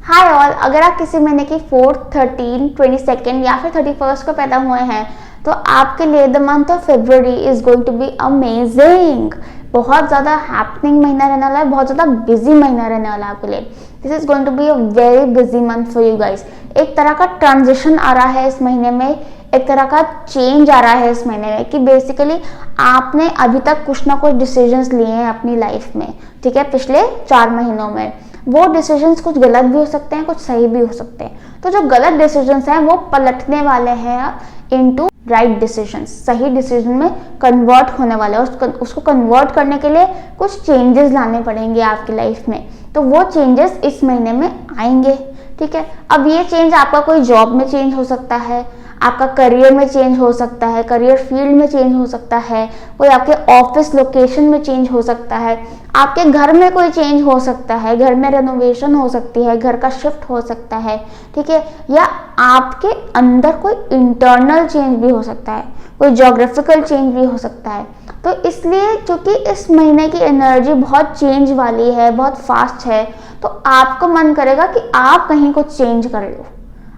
Hi all, अगर आप किसी महीने की 4th, 13, 22 या फिर 31 को पैदा हुए हैं तो आपके लिए the month of February is going to be amazing. बहुत ज़्यादा हैपनिंग महीना रहने वाला है, बहुत ज़्यादा बिजी महीना रहने वाला है आपके लिए। This is going to be a very busy month for you guys. एक तरह का ट्रांजिशन आ रहा है इस महीने में, एक तरह का चेंज आ रहा है इस महीने में, कि बेसिकली आपने अभी तक कुछ ना कुछ डिसीजंस लिए हैं अपनी लाइफ में। ठीक है, पिछले 4 महीनों में वो डिसीजंस कुछ गलत भी हो सकते हैं, कुछ सही भी हो सकते हैं। तो जो गलत डिसीजंस हैं वो पलटने वाले हैं इनटू राइट डिसीजंस, सही डिसीजन में कन्वर्ट होने वाले हैं। उसको कन्वर्ट करने के लिए कुछ चेंजेस लाने पड़ेंगे आपकी लाइफ में, तो वो चेंजेस इस महीने में आएंगे। ठीक है, अब ये चेंज आपका कोई जॉब में चेंज हो सकता है, आपका करियर में चेंज हो सकता है, करियर फील्ड में चेंज हो सकता है, कोई आपके ऑफिस लोकेशन में चेंज हो सकता है, आपके घर में कोई चेंज हो सकता है, घर में रेनोवेशन हो सकती है, घर का शिफ्ट हो सकता है। ठीक है, या आपके अंदर कोई इंटरनल चेंज भी हो सकता है, कोई ज्योग्राफिकल चेंज भी हो सकता है। तो इसलिए क्योंकि इस महीने की एनर्जी बहुत चेंज वाली है, बहुत फास्ट है, तो आपको मन करेगा कि आप कहीं कुछ चेंज कर लो।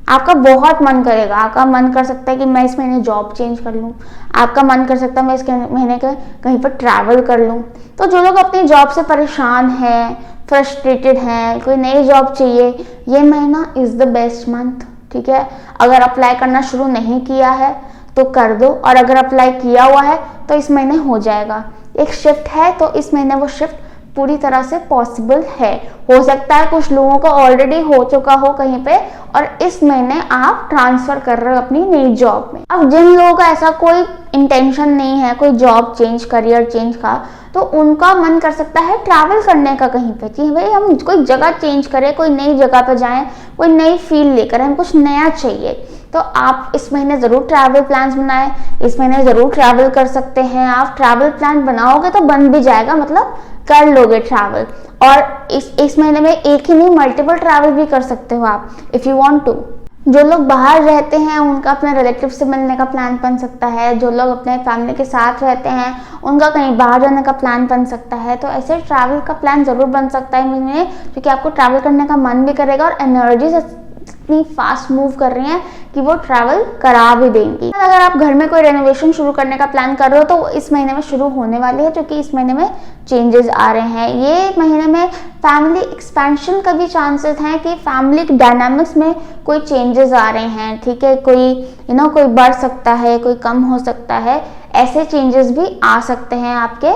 आपका बहुत मन करेगा, आपका मन कर सकता है कि मैं इस महीने जॉब चेंज कर लूँ, आपका मन कर सकता है मैं इस महीने का कहीं पर ट्रैवल कर लूँ। तो जो लोग अपनी जॉब से परेशान हैं, फ्रस्ट्रेटेड हैं, कोई नई जॉब चाहिए, ये महीना इज़ द बेस्ट मंथ। ठीक है, अगर अप्लाई करना शुरू नहीं किया है तो कर दो, और अगर अप्लाई किया हुआ है तो इस महीने हो जाएगा। एक शिफ्ट है तो इस महीने वो शिफ्ट पूरी तरह से पॉसिबल है। हो सकता है कुछ लोगों का ऑलरेडी हो चुका हो कहीं पे, और इस महीने आप ट्रांसफर कर रहे हो अपनी नई जॉब में। अब जिन लोगों का ऐसा कोई इंटेंशन नहीं है, कोई जॉब चेंज, करियर चेंज का, तो उनका मन कर सकता है ट्रैवल करने का कहीं पे, कि भाई हम कोई जगह चेंज करें, कोई नई जगह पे जाएं, कोई नई फील लेकर, हम कुछ नया चाहिए। तो आप इस महीने ज़रूर ट्रैवल प्लान्स बनाएं, इस महीने ज़रूर ट्रैवल कर सकते हैं। आप ट्रैवल प्लान बनाओगे तो बन भी जाएगा, मतलब कर लोगे ट्रैवल। और इस महीने में एक ही नहीं, मल्टीपल ट्रैवल भी कर सकते हो आप इफ़ यू वांट टू। जो लोग बाहर रहते हैं उनका अपने रिलेटिव से मिलने का प्लान बन सकता है, जो लोग अपने फैमिली के साथ रहते हैं उनका कहीं बाहर जाने का प्लान बन सकता है। तो ऐसे ट्रैवल का प्लान ज़रूर बन सकता है महीने, क्योंकि आपको ट्रैवल करने का मन भी करेगा और एनर्जी इतनी फास्ट मूव कर रही हैं कि वो ट्रैवल करा भी देंगी। अगर आप घर में कोई रेनोवेशन शुरू करने का प्लान कर रहे हो तो इस महीने में शुरू होने वाली है, क्योंकि इस महीने में चेंजेस आ रहे हैं। ये महीने में फैमिली एक्सपेंशन का भी चांसेस हैं कि फैमिली डायनामिक्स में कोई चेंजेस आ रहे हैं, ठीक है। कोई कोई बढ़ सकता है, कोई कम हो सकता है, ऐसे चेंजेस भी आ सकते हैं आपके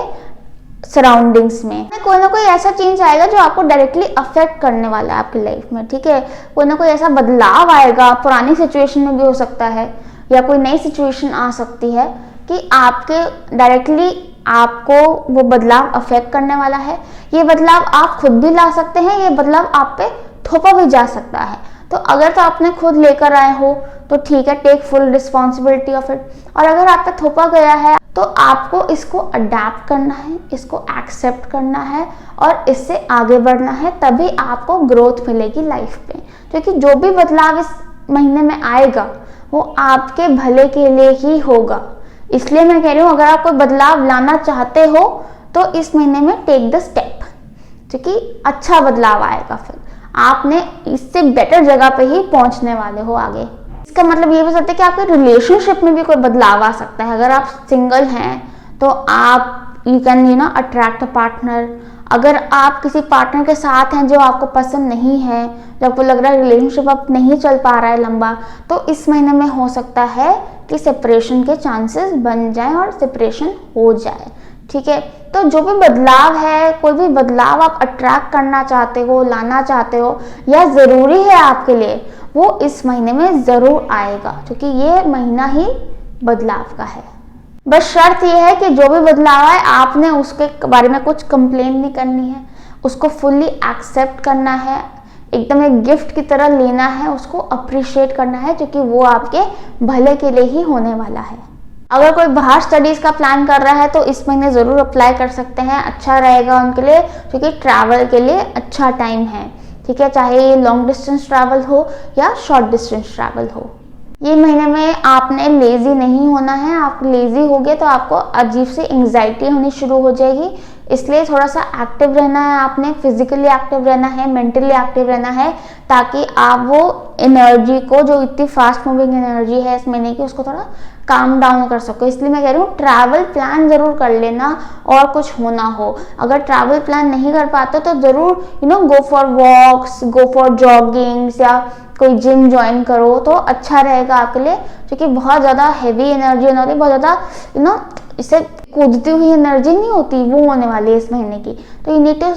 सराउंडिंग्स में। कोई ना कोई ऐसा चेंज आएगा जो आपको डायरेक्टली अफेक्ट करने वाला है आपकी लाइफ में, ठीक है। कोई ना कोई ऐसा बदलाव आएगा, पुरानी सिचुएशन में भी हो सकता है या कोई नई सिचुएशन आ सकती है कि आपके डायरेक्टली आपको वो बदलाव अफेक्ट करने वाला है। ये बदलाव आप खुद भी ला सकते हैं, ये बदलाव आप पे थोपा भी जा सकता है। तो अगर तो आपने खुद लेकर आए हो तो ठीक है, take full responsibility of it. और अगर आप पे थोपा गया है तो आपको इसको अडेप्ट करना है, इसको एक्सेप्ट करना है और इससे आगे बढ़ना है, तभी आपको ग्रोथ मिलेगी लाइफ में। क्योंकि जो भी बदलाव इस महीने में आएगा वो आपके भले के लिए ही होगा। इसलिए मैं कह रही हूँ, अगर आप कोई बदलाव लाना चाहते हो तो इस महीने में टेक द स्टेप, क्योंकि अच्छा बदलाव आएगा। फिर आपने इससे बेटर जगह पे ही पहुंचने वाले हो आगे। इसका मतलब ये भी सकता है कि आपके रिलेशनशिप में भी कोई बदलाव आ सकता है। अगर आप सिंगल हैं तो आप you can attract a partner. अगर आप किसी पार्टनर के साथ हैं जो आपको पसंद नहीं है, जब आपको लग रहा है रिलेशनशिप अब नहीं चल पा रहा है लंबा, तो इस महीने में हो सकता है कि सेपरेशन के चांसेस बन जाएं और सेपरेशन हो जाए, ठीक है। तो जो भी बदलाव है, कोई भी बदलाव आप अट्रैक्ट करना चाहते हो, लाना चाहते हो या ज़रूरी है आपके लिए, वो इस महीने में ज़रूर आएगा, क्योंकि ये महीना ही बदलाव का है। बस शर्त यह है कि जो भी बदलाव आए आपने उसके बारे में कुछ कंप्लेन नहीं करनी है, उसको फुल्ली एक्सेप्ट करना है, एकदम एक गिफ्ट की तरह लेना है, उसको अप्रिशिएट करना है, क्योंकि वो आपके भले के लिए ही होने वाला है। अगर कोई बाहर स्टडीज़ का प्लान कर रहा है तो इस महीने ज़रूर अप्लाई कर सकते हैं, अच्छा रहेगा उनके लिए, क्योंकि ट्रैवल के लिए अच्छा टाइम है, ठीक है। चाहे ये लॉन्ग डिस्टेंस ट्रैवल हो या शॉर्ट डिस्टेंस ट्रैवल हो। ये महीने में आपने लेज़ी नहीं होना है। आप लेज़ी हो गए तो आपको अजीब सी एंग्जाइटी होनी शुरू हो जाएगी, इसलिए थोड़ा सा एक्टिव रहना है। आपने फिजिकली एक्टिव रहना है, मेंटली एक्टिव रहना है, ताकि आप वो एनर्जी को, जो इतनी फास्ट मूविंग एनर्जी है इस महीने की, उसको थोड़ा काम डाउन कर सको। इसलिए मैं कह रही हूँ ट्रैवल प्लान ज़रूर कर लेना, और कुछ होना हो। अगर ट्रैवल प्लान नहीं कर पाते तो ज़रूर गो फॉर वॉक्स, गो फॉर जॉगिंग्स या कोई जिम ज्वाइन करो तो अच्छा रहेगा आपके लिए, क्योंकि बहुत ज़्यादा हैवी एनर्जी होने वाली, बहुत ज़्यादा इससे कूदती हुई एनर्जी नहीं होती, वो होने वाली है इस महीने की। तो you need to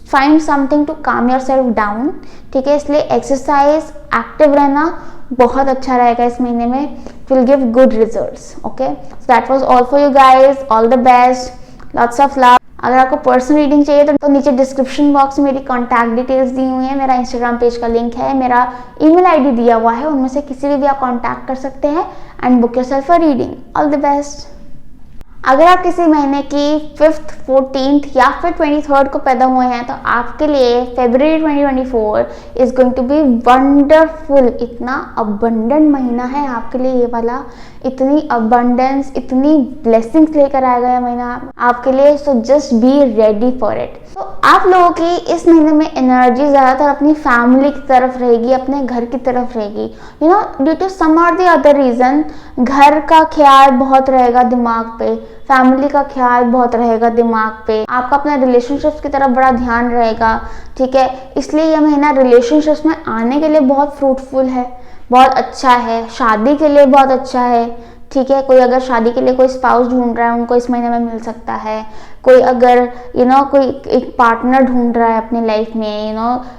find something to calm yourself down, ठीक है। इसलिए एक्सरसाइज, एक्टिव रहना बहुत अच्छा रहेगा इस महीने में, will give good results. Okay, so that was all for you guys, all the best, lots of love. अगर आपको पर्सनल रीडिंग चाहिए तो नीचे डिस्क्रिप्शन बॉक्स में मेरी कॉन्टैक्ट डिटेल्स दी हुई है, मेरा इंस्टाग्राम पेज का लिंक है, मेरा ईमेल आईडी दिया हुआ है, उनमें से किसी भी आप कॉन्टैक्ट कर सकते हैं and book yourself a reading. All the best. अगर आप किसी महीने की 5th, 14th या फिर 23rd को पैदा हुए हैं तो आपके लिए February 2024 is going to be wonderful. इतना अबंडेंट महीना है आपके लिए ये वाला, इतनी अबंडेंस, इतनी ब्लेसिंग्स लेकर आएगा ये महीना आपके लिए। So just be ready for it. तो आप लोगों की इस महीने में एनर्जी ज़्यादातर अपनी फैमिली की तरफ रहेगी, अपने घर की तरफ रहेगी। ड्यू टू सम और द अदर रीज़न घर का ख्याल बहुत रहेगा दिमाग पे, फैमिली का ख्याल बहुत रहेगा दिमाग पे, आपका अपने रिलेशनशिप्स की तरफ बड़ा ध्यान रहेगा, ठीक है। इसलिए यह महीना रिलेशनशिप्स में आने के लिए बहुत फ्रूटफुल है, बहुत अच्छा है, शादी के लिए बहुत अच्छा है, ठीक है। कोई अगर शादी के लिए कोई स्पाउस ढूंढ रहा है उनको इस महीने में मिल सकता है। कोई अगर कोई एक पार्टनर ढूंढ रहा है अपनी लाइफ में,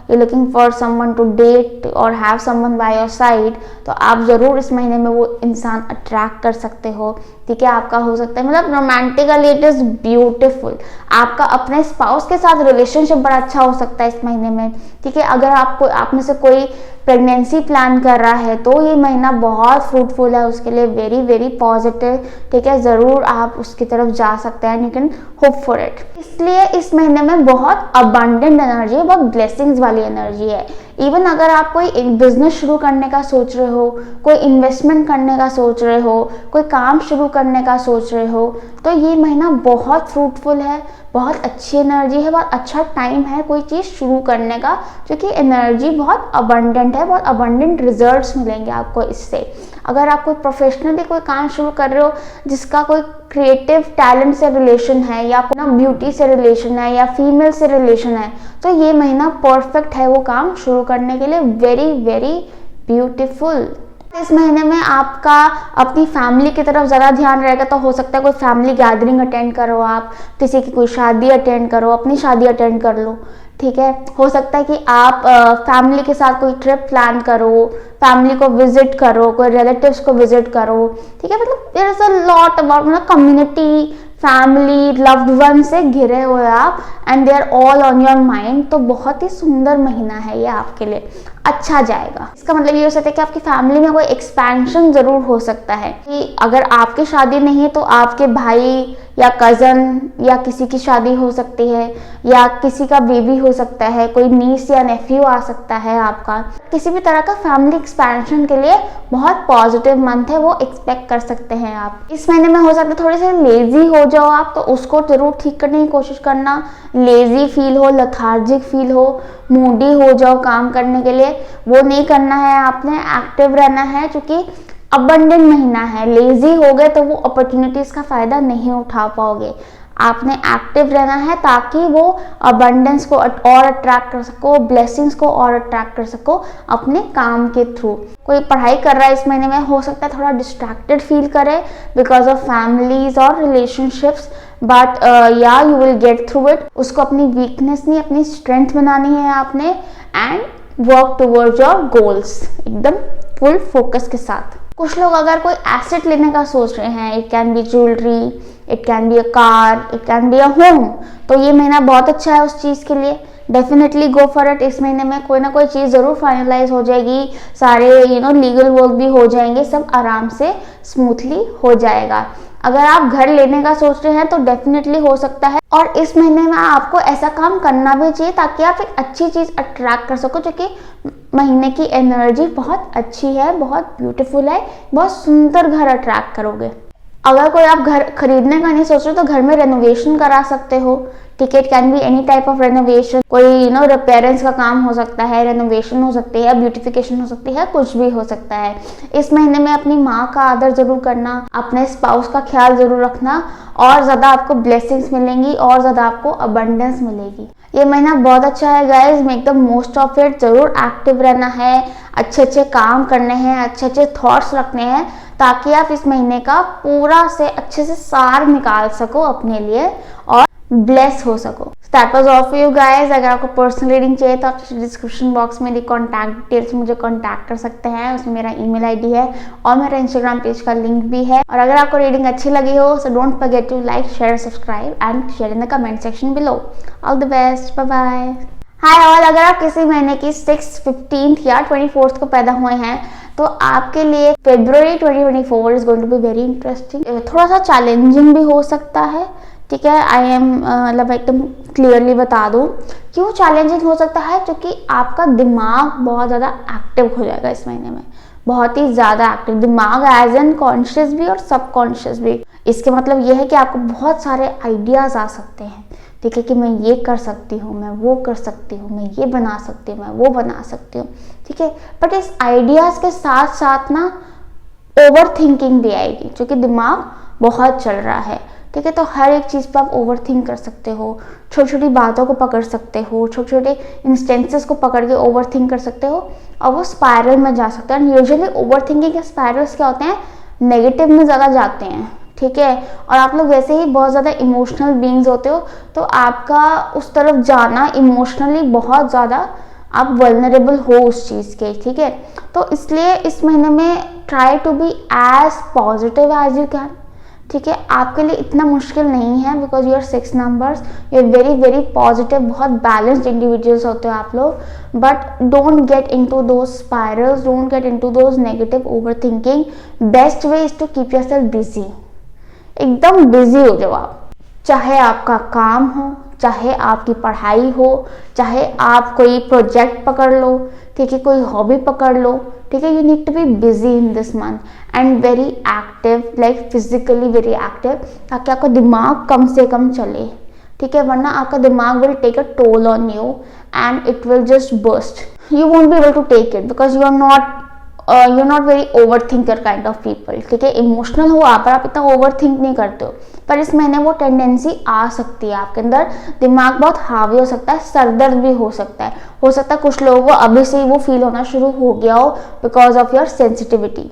you looking for someone to date और have someone by your side, तो आप ज़रूर इस महीने में वो इंसान अट्रैक्ट कर सकते हो, ठीक है, आपका हो सकता है मतलब रोमांटिकली इट इज ब्यूटीफुल। आपका अपने स्पाउस के साथ रिलेशनशिप बड़ा अच्छा हो सकता है इस महीने में, ठीक है। अगर आपको आप में से कोई प्रेगनेंसी प्लान कर रहा है तो ये महीना बहुत फ्रूटफुल है उसके लिए, वेरी वेरी पॉजिटिव, ठीक है। ज़रूर आप उसकी तरफ जा सकते हैं, you can hope for it. इसलिए इस महीने में बहुत अबंडेंट एनर्जी है, बहुत ब्लेसिंग्स वाली एनर्जी है। इवन अगर आप कोई एक बिजनेस शुरू करने का सोच रहे हो, कोई इन्वेस्टमेंट करने का सोच रहे हो, कोई काम शुरू करने का सोच रहे हो, तो ये महीना बहुत फ्रूटफुल है, बहुत अच्छी एनर्जी है, बहुत अच्छा टाइम है कोई चीज़ शुरू करने का, क्योंकि एनर्जी बहुत अबंडेंट है, बहुत अबंडेंट रिजल्ट्स मिलेंगे आपको इससे। अगर आप कोई प्रोफेशनली कोई काम शुरू कर रहे हो जिसका कोई क्रिएटिव टैलेंट से रिलेशन है या कोई ब्यूटी से रिलेशन है या फीमेल से रिलेशन है, तो ये महीना परफेक्ट है वो काम शुरू करने के लिए, वेरी वेरी ब्यूटीफुल। इस महीने में आपका अपनी फैमिली की तरफ ज़्यादा ध्यान रहेगा, तो हो सकता है कोई फैमिली गैदरिंग अटेंड करो, आप किसी की कोई शादी अटेंड करो, अपनी शादी अटेंड कर लो, ठीक है। हो सकता है कि आप फैमिली के साथ कोई ट्रिप प्लान करो, फैमिली को विजिट करो, कोई रिलेटिव्स को विजिट करो, ठीक है। मतलब there is a lot about, मतलब कम्युनिटी, फैमिली, लव्ड वन से घिरे हुए आप, and they are all on your mind. तो बहुत ही सुंदर महीना है ये आपके लिए, अच्छा जाएगा। इसका मतलब ये हो सकता है कि आपकी फैमिली में कोई एक्सपेंशन जरूर हो सकता है, कि अगर आपकी शादी नहीं है तो आपके भाई या कजन या किसी की शादी हो सकती है, या किसी का बेबी हो सकता है, कोई नीस या नेफ्यू आ सकता है आपका। किसी भी तरह का फैमिली एक्सपेंशन के लिए बहुत पॉजिटिव मंथ है, वो एक्सपेक्ट कर सकते हैं आप। इस महीने में हो सकता है थोड़े से लेजी हो जाओ आप, तो उसको जरूर ठीक करने की कोशिश करना। लेजी फील हो, लथार्जिक फील हो, मूडी हो जाओ काम करने के लिए, वो नहीं करना है आपने। एक्टिव रहना है, क्योंकि अबंडेंट महीना है। लेजी हो गए तो वो अपॉर्चुनिटीज का फायदा नहीं उठा पाओगे। आपने एक्टिव रहना है ताकि वो अबंडेंस को और अट्रैक्ट कर सको, ब्लेसिंग्स को और अट्रैक्ट कर सको अपने काम के थ्रू। कोई पढ़ाई कर रहा है इस महीने में, हो सकता है थोड़ा डिस्ट्रैक्टेड फील करे बिकॉज ऑफ फैमिलीज और रिलेशनशिप्स, बट या you will get through it. उसको अपनी वीकनेस नहीं, अपनी स्ट्रेंथ बनानी है आपने, and work towards your goals एकदम फुल फोकस के साथ। कुछ लोग अगर कोई एसेट लेने का सोच रहे हैं, it can B jewellery, it can be a car, it can be a home, तो ये महीना बहुत अच्छा है उस चीज़ के लिए। Definitely go for it. इस महीने में कोई ना कोई चीज़ ज़रूर फाइनलाइज हो जाएगी, सारे लीगल वर्क भी हो जाएंगे, सब आराम से स्मूथली हो जाएगा। अगर आप घर लेने का सोच रहे हैं तो डेफिनेटली हो सकता है, और इस महीने में आपको ऐसा काम करना भी चाहिए ताकि आप एक अच्छी चीज़ अट्रैक्ट कर सको, जो कि महीने की एनर्जी बहुत अच्छी है, बहुत ब्यूटीफुल है, बहुत सुंदर घर अट्रैक्ट करोगे। अगर कोई आप घर खरीदने का नहीं सोच रहे तो घर में रेनोवेशन करा सकते हो, ठीक है। It can be any type of renovation, कोई रिपेयरेंस का काम हो सकता है, रेनोवेशन हो सकती है, ब्यूटिफिकेशन हो सकती है, कुछ भी हो सकता है। इस महीने में अपनी माँ का आदर जरूर करना, अपने स्पाउस का ख्याल जरूर रखना, और ज़्यादा आपको ब्लेसिंग्स मिलेंगी और ज़्यादा आपको अबंडेंस मिलेगी। ये महीना बहुत अच्छा है guys, make the most of it. जरूर एक्टिव रहना है, अच्छे अच्छे काम करने हैं, अच्छे अच्छे थॉट्स रखने हैं, ताकि आप इस महीने का पूरा से अच्छे से सार निकाल सको अपने लिए और ब्लेस हो सको। That was all for you guys. अगर आपको पर्सनल रीडिंग चाहिए तो आप डिस्क्रिप्शन बॉक्स में कॉन्टैक्ट डिटेल्स मुझे कॉन्टैक्ट कर सकते हैं, उसमें मेरा ईमेल आईडी है और मेरा इंस्टाग्राम पेज का लिंक भी है। और अगर आपको रीडिंग अच्छी लगी हो so don't forget to like, share, subscribe and share in the comment section below. All the best, bye bye. Hi all, अगर आप किसी महीने की 6th, 15th या 24th को पैदा हुए हैं तो आपके लिए February 2024 is going to be very interesting. थोड़ा सा चैलेंजिंग भी हो सकता है, ठीक है। आई एम मतलब एकदम क्लियरली बता दूं क्यों चैलेंजिंग हो सकता है, क्योंकि आपका दिमाग बहुत ज़्यादा एक्टिव हो जाएगा इस महीने में, बहुत ही ज़्यादा एक्टिव दिमाग, एज एन कॉन्शियस भी और सबकॉन्शियस भी। इसके मतलब ये है कि आपको बहुत सारे आइडियाज़ आ सकते हैं, ठीक है, कि मैं ये कर सकती हूँ, मैं वो कर सकती हूँ, मैं ये बना सकती हूँ, मैं वो बना सकती हूँ, ठीक है। बट इस आइडियाज़ के साथ साथ ना ओवर थिंकिंग भी आएगी, क्योंकि दिमाग बहुत चल रहा है, ठीक है। तो हर एक चीज़ पर आप ओवर थिंक कर सकते हो, छोटी छोटी बातों को पकड़ सकते हो, छोटे छोटे इंस्टेंसेस को पकड़ के ओवर थिंक कर सकते हो, और वो स्पायरल में जा सकते हैं। यूजुअली ओवर थिंकिंग के स्पायरल्स क्या होते हैं, नेगेटिव में ज़्यादा जाते हैं, ठीक है। और आप लोग वैसे ही बहुत ज़्यादा इमोशनल बीइंग्स होते हो, तो आपका उस तरफ जाना इमोशनली बहुत ज़्यादा आप वल्नरेबल हो उस चीज़ के, ठीक है। तो इसलिए इस महीने में try to be as positive as you can, ठीक है, आपके लिए इतना मुश्किल नहीं है, because you are 6 numbers, you are very very positive, बहुत बैलेंस्ड इंडिविजुअल्स होते हो आप लोग. But don't get into those spirals, don't get into those negative over thinking. Best way is to keep yourself busy. एकदम बिजी हो जाओ आप, चाहे आपका काम हो, चाहे आपकी पढ़ाई हो, चाहे आप कोई प्रोजेक्ट पकड़ लो, ठीक है, कोई हॉबी पकड़ लो, ठीक है. You need to be busy in this month and very active, like physically very active, ताकि आपका दिमाग कम से कम चले, ठीक है. वरना आपका दिमाग will take a toll on you and it will just burst. You won't be able to take it because you are not very over thinker kind of people, ठीक है. इमोशनल हो आप, पर आप इतना ओवर थिंक नहीं करते हो, पर इस महीने वो टेंडेंसी आ सकती है आपके अंदर. दिमाग बहुत हावी हो सकता है, सरदर्द भी हो सकता है कुछ लोगों को अभी से ही वो फील होना शुरू हो गया हो because of your sensitivity.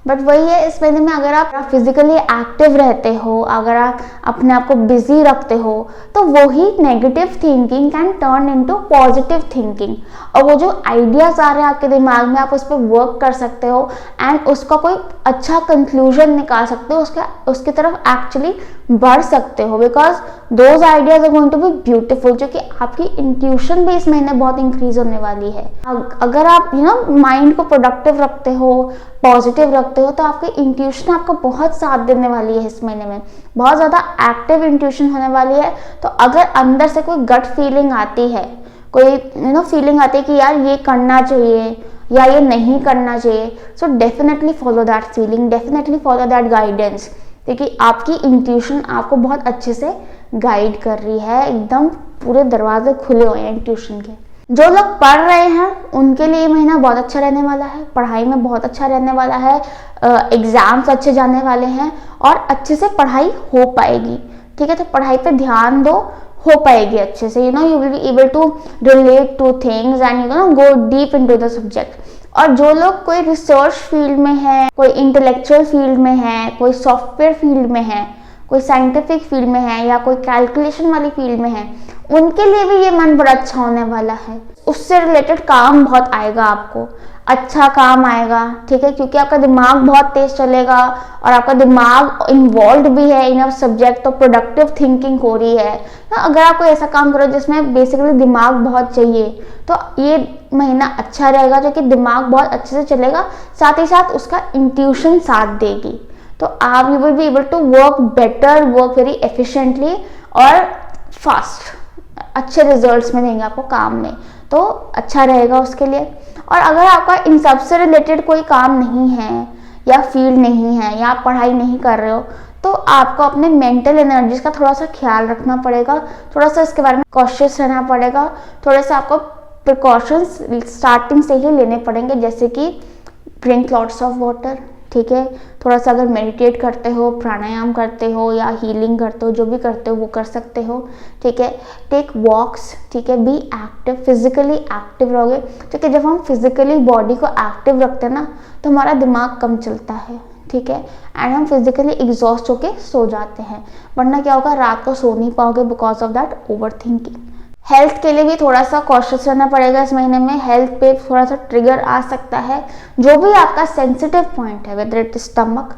But वही है, इस महीने में अगर आप फिजिकली एक्टिव रहते हो, अगर आप अपने आप को बिजी रखते हो, तो वही negative thinking can turn into positive thinking. और वो जो आइडियाज आ रहे हैं आपके दिमाग में, आप उस पर वर्क कर सकते हो एंड उसका कोई अच्छा कंक्लूजन निकाल सकते हो, उसकी तरफ एक्चुअली बढ़ सकते हो, because those ideas are going to be beautiful. जो कि आपकी इंट्यूशन भी इस महीने बहुत इंक्रीज होने वाली है. अगर आप माइंड को प्रोडक्टिव रखते हो, पॉजिटिव रखते हो, तो आपकी इंट्यूशन आपको बहुत साथ देने वाली है. इस महीने में बहुत ज़्यादा एक्टिव इंट्यूशन होने वाली है. तो अगर अंदर से कोई गट फीलिंग आती है, कोई फीलिंग आती है कि यार ये करना चाहिए या ये नहीं करना चाहिए, so definitely follow that feeling, definitely follow that guidance, क्योंकि आपकी इंट्यूशन आपको बहुत अच्छे से गाइड कर रही है. एकदम पूरे दरवाजे खुले हुए हैं इंट्यूशन के. जो लोग पढ़ रहे हैं उनके लिए ये महीना बहुत अच्छा रहने वाला है, पढ़ाई में बहुत अच्छा रहने वाला है, एग्जाम्स अच्छे जाने वाले हैं और अच्छे से पढ़ाई हो पाएगी, ठीक है. तो पढ़ाई पे ध्यान दो, हो पाएगी अच्छे से. You will be able to relate to things and go deep into the subject. और जो लोग कोई रिसर्च फील्ड में है, कोई इंटेलेक्चुअल फील्ड में है, कोई सॉफ्टवेयर फील्ड में है, कोई साइंटिफिक फील्ड में है या कोई कैलकुलेशन वाली फील्ड में है, उनके लिए भी ये मन बड़ा अच्छा होने वाला है. उससे रिलेटेड काम बहुत आएगा आपको, अच्छा काम आएगा, ठीक है, क्योंकि आपका दिमाग बहुत तेज चलेगा और आपका दिमाग इन्वॉल्व भी है इन सब्जेक्ट. तो प्रोडक्टिव थिंकिंग हो रही है. अगर आप कोई ऐसा काम करो जिसमें बेसिकली दिमाग बहुत चाहिए, तो ये महीना अच्छा रहेगा, जो कि दिमाग बहुत अच्छे से चलेगा, साथ ही साथ उसका इंट्यूशन साथ देगी. तो आप you will be able to work better, work very efficiently और फास्ट, अच्छे रिजल्ट्स मिलेंगे आपको काम में. तो अच्छा रहेगा उसके लिए. और अगर आपका इन सब से रिलेटेड कोई काम नहीं है या फील्ड नहीं है या आप पढ़ाई नहीं कर रहे हो, तो आपको अपने मेंटल एनर्जीज का थोड़ा सा ख्याल रखना पड़ेगा, थोड़ा सा इसके बारे में कॉशियस रहना पड़ेगा, थोड़ा सा आपको प्रिकॉशंस स्टार्टिंग से ही लेने पड़ेंगे, जैसे कि ड्रिंक लॉट्स ऑफ वाटर, ठीक है. थोड़ा सा अगर मेडिटेट करते हो, प्राणायाम करते हो या हीलिंग करते हो, जो भी करते हो वो कर सकते हो, ठीक है. टेक वॉक्स, ठीक है. बी एक्टिव, फिजिकली एक्टिव रहोगे, क्योंकि जब हम फिजिकली बॉडी को एक्टिव रखते हैं ना, तो हमारा दिमाग कम चलता है, ठीक है, एंड हम फिजिकली एग्जॉस्ट होके सो जाते हैं. वरना क्या होगा, रात को सो नहीं पाओगे because of that over thinking. Health के लिए भी थोड़ा सा कॉशियस रहना पड़ेगा इस महीने में. हेल्थ पे थोड़ा सा ट्रिगर आ सकता है. जो भी आपका सेंसिटिव पॉइंट है, whether it is stomach,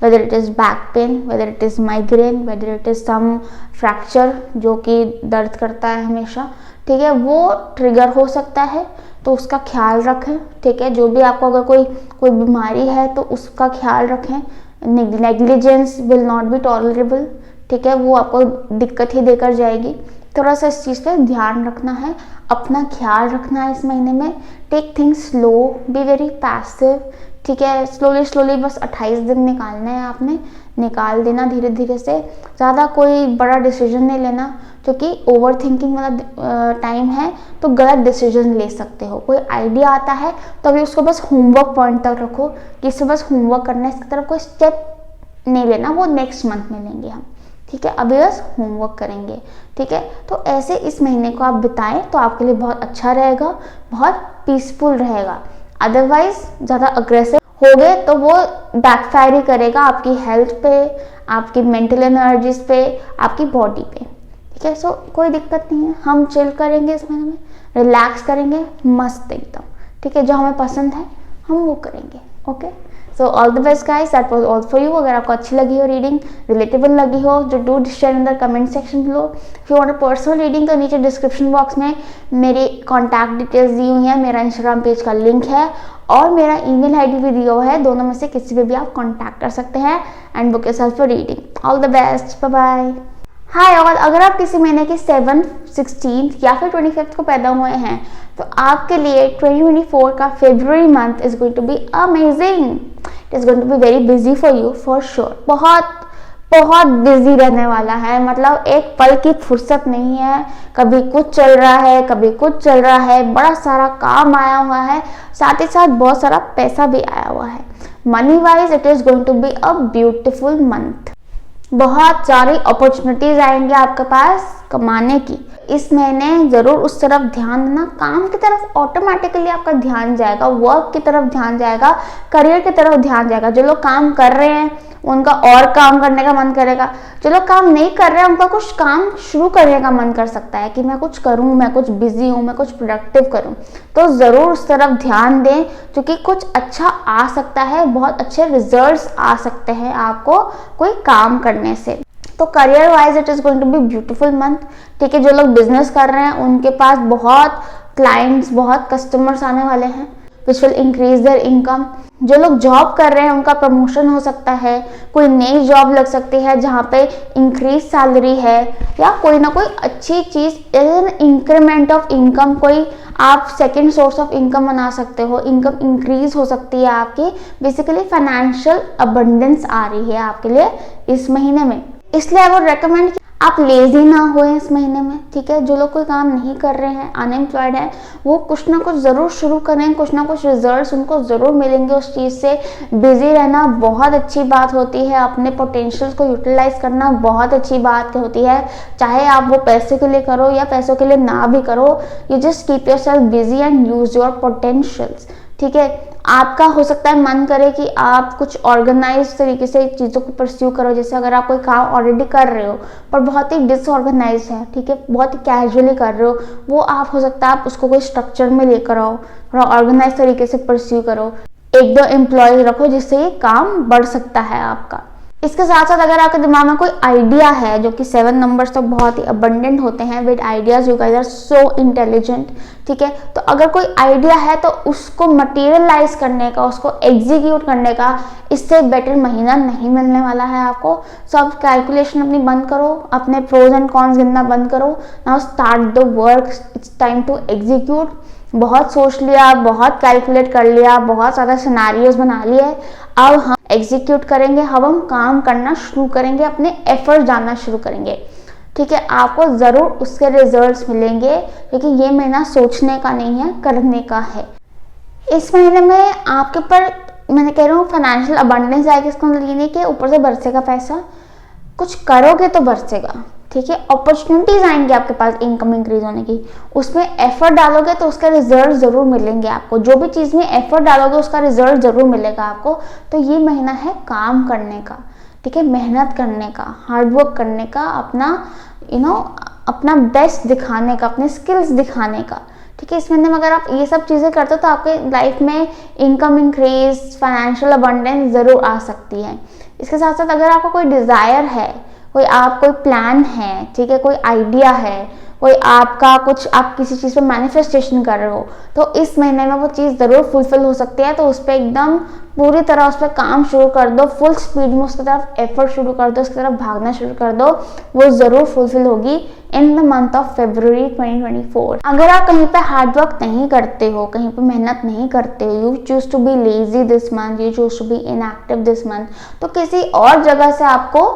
whether it is back pain, whether it is migraine, whether it is some fracture जो कि दर्द करता है हमेशा, ठीक है, वो ट्रिगर हो सकता है. तो उसका ख्याल रखें, ठीक है. जो भी आपको अगर कोई बीमारी है तो उसका ख्याल रखें. Negligence will not be tolerable, ठीक है, वो आपको दिक्कत ही देकर जाएगी. थोड़ा सा इस चीज़ पे ध्यान रखना है, अपना ख्याल रखना है इस महीने में. Take things slow, be very passive, ठीक है. स्लोली बस 28 दिन निकालना है, आपने निकाल देना धीरे धीरे से. ज़्यादा कोई बड़ा डिसीजन नहीं लेना, क्योंकि ओवर थिंकिंग वाला टाइम है, तो गलत डिसीजन ले सकते हो. कोई आइडिया आता है तो अभी उसको बस होमवर्क पॉइंट तक रखो कि इसे बस होमवर्क करना है, इसकी तरफ कोई स्टेप नहीं लेना, वो नेक्स्ट मंथ में लेंगे हम, ठीक है. अभी बस होमवर्क करेंगे, ठीक है. तो ऐसे इस महीने को आप बिताएं तो आपके लिए बहुत अच्छा रहेगा, बहुत पीसफुल रहेगा. अदरवाइज ज़्यादा अग्रेसिव हो गए तो वो बैकफायर ही करेगा आपकी हेल्थ पे, आपकी मेंटल एनर्जीज पे, आपकी बॉडी पे, ठीक है. सो कोई दिक्कत नहीं है, हम चिल करेंगे इस महीने में, रिलैक्स करेंगे मस्त एकदम, ठीक है. जो हमें पसंद है हम वो करेंगे. Okay, so all the best guys, that was all for you. अगर आपको अच्छी लगी हो रीडिंग, रिलेटेबल लगी हो, जो do share in the comment section below. If you want a personal reading तो नीचे डिस्क्रिप्शन बॉक्स में मेरी कॉन्टैक्ट डिटेल्स दी हुई है, मेरा इंस्टाग्राम पेज का लिंक है और मेरा ईमेल आईडी भी दिया हुआ है। दोनों में से किसी पे भी आप कॉन्टैक्ट कर सकते हैं and book yourself for reading. All the best, bye bye. Hi all, अगर आप किसी महीने की 7th, 16th या फिर 25th को पैदा हुए हैं तो आपके लिए 2024 का February month is going to be amazing. It is going to be very busy for you for sure. बहुत बिजी रहने वाला है, मतलब एक पल की फुर्सत नहीं है। कभी कुछ चल रहा है, कभी कुछ चल रहा है, बड़ा सारा काम आया हुआ है, साथ ही साथ बहुत सारा पैसा भी आया हुआ है। Money wise it is going to be a beautiful month. बहुत सारी अपॉर्चुनिटीज आएंगे आपके पास कमाने की। इस महीने जरूर उस तरफ ध्यान देना, काम की तरफ ऑटोमेटिकली आपका ध्यान जाएगा, वर्क की तरफ ध्यान जाएगा, करियर की तरफ ध्यान जाएगा। जो लोग काम कर रहे हैं उनका और काम करने का मन करेगा, जो लोग काम नहीं कर रहे हैं उनका कुछ काम शुरू करने का मन कर सकता है कि मैं कुछ करूं, मैं कुछ बिजी हूं, मैं कुछ प्रोडक्टिव करूं। तो जरूर उस तरफ ध्यान दें क्योंकि कुछ अच्छा आ सकता है, बहुत अच्छे रिजल्ट्स आ सकते हैं आपको कोई काम करने से। तो career wise it is going to be beautiful month. ठीक है, जो लोग बिजनेस कर रहे हैं उनके पास बहुत क्लाइंट्स, बहुत कस्टमर्स आने वाले हैं which will increase their income. जो लोग जॉब कर रहे हैं उनका प्रमोशन हो सकता है, कोई नई जॉब लग सकती है जहाँ पे इंक्रीज सैलरी है, या कोई ना कोई अच्छी चीज as an increment of income, कोई आप सेकेंड सोर्स ऑफ इनकम बना सकते हो, इनकम इंक्रीज हो सकती है आपकी। बेसिकली फाइनेंशियल अबंडेंस आ रही है आपके लिए इस महीने में। इसलिए आई वुड रेकमेंड कि आप लेजी ना हो इस महीने में। ठीक है, जो लोग कोई काम नहीं कर रहे हैं, अनएम्प्लॉयड है, वो कुछ ना कुछ जरूर शुरू करें, कुछ ना कुछ रिजल्ट्स उनको जरूर मिलेंगे उस चीज से। बिजी रहना बहुत अच्छी बात होती है, अपने पोटेंशियल को यूटिलाइज करना बहुत अच्छी बात होती है। चाहे आप वो पैसे के लिए करो या पैसों के लिए ना भी करो, you just keep yourself busy and use your potentials. ठीक है, आपका हो सकता है मन करे कि आप कुछ ऑर्गेनाइज तरीके से चीज़ों को परस्यू करो। जैसे अगर आप कोई काम ऑलरेडी कर रहे हो पर बहुत ही डिसऑर्गेनाइज है, ठीक है, बहुत ही कैजुअली कर रहे हो, वो आप हो सकता है आप उसको कोई स्ट्रक्चर में लेकर आओ, थोड़ा ऑर्गेनाइज तरीके से परस्यू करो। 1-2 एम्प्लॉयज रखो जिससे ये काम बढ़ सकता है आपका। इसके साथ साथ अगर आपके दिमाग में कोई आइडिया है, जो कि 7 नंबर्स तो बहुत ही अबंडेंट होते हैं with ideas, you guys are so intelligent. ठीक है, तो अगर कोई आइडिया है तो उसको मटेरियलाइज करने का, उसको एग्जीक्यूट करने का इससे बेटर महीना नहीं मिलने वाला है आपको। सो आप कैलकुलेशन अपनी बंद करो, अपने प्रोज एंड कॉन्स गिनना बंद करो। Now start the work, it's time to execute. बहुत सोच लिया, बहुत कैलकुलेट कर लिया, बहुत सारा सिनेरियोज बना लिए, अब हम एग्जीक्यूट करेंगे, अब हम काम करना शुरू करेंगे, अपने एफर्ट डालना शुरू करेंगे। ठीक है, आपको जरूर उसके रिजल्ट्स मिलेंगे क्योंकि ये महीना सोचने का नहीं है, करने का है। इस महीने में आपके ऊपर मैंने कह रहा हूँ फाइनेंशियल अबंडेंस आएगी। इसका मतलब ये नहीं कि ऊपर से बरसेगा पैसा, कुछ करोगे तो बरसेगा। ठीक है, अपॉर्चुनिटीज आएंगी आपके पास इनकम इंक्रीज होने की, उसमें एफर्ट डालोगे तो उसका रिजल्ट जरूर मिलेंगे आपको। जो भी चीज में एफर्ट डालोगे उसका रिजल्ट जरूर मिलेगा आपको। तो ये महीना है काम करने का, ठीक है, मेहनत करने का, हार्डवर्क करने का, अपना अपना बेस्ट दिखाने का, अपने स्किल्स दिखाने का। ठीक है, इस महीने में अगर आप ये सब चीज़ें करते हो तो आपके लाइफ में इनकम इंक्रीज, फाइनेंशियल अबंडेंस ज़रूर आ सकती है। इसके साथ साथ अगर आपका कोई डिज़ायर है, कोई प्लान है, ठीक है, कोई आइडिया है, कोई आपका कुछ, आप किसी चीज़ पे मैनिफेस्टेशन कर रहे हो, तो इस महीने में वो चीज़ ज़रूर फुलफिल हो सकती है। तो उस पर एकदम पूरी तरह उस पर काम शुरू कर दो, फुल स्पीड में उसकी तरफ एफर्ट शुरू कर दो, उसकी तरफ भागना शुरू कर दो, वो ज़रूर फुलफिल होगी in the month of February 2024। अगर आप कहीं पे हार्डवर्क नहीं करते हो, कहीं पे मेहनत नहीं करते हो, you choose to be lazy this month, you choose to be inactive this month, तो किसी और जगह से आपको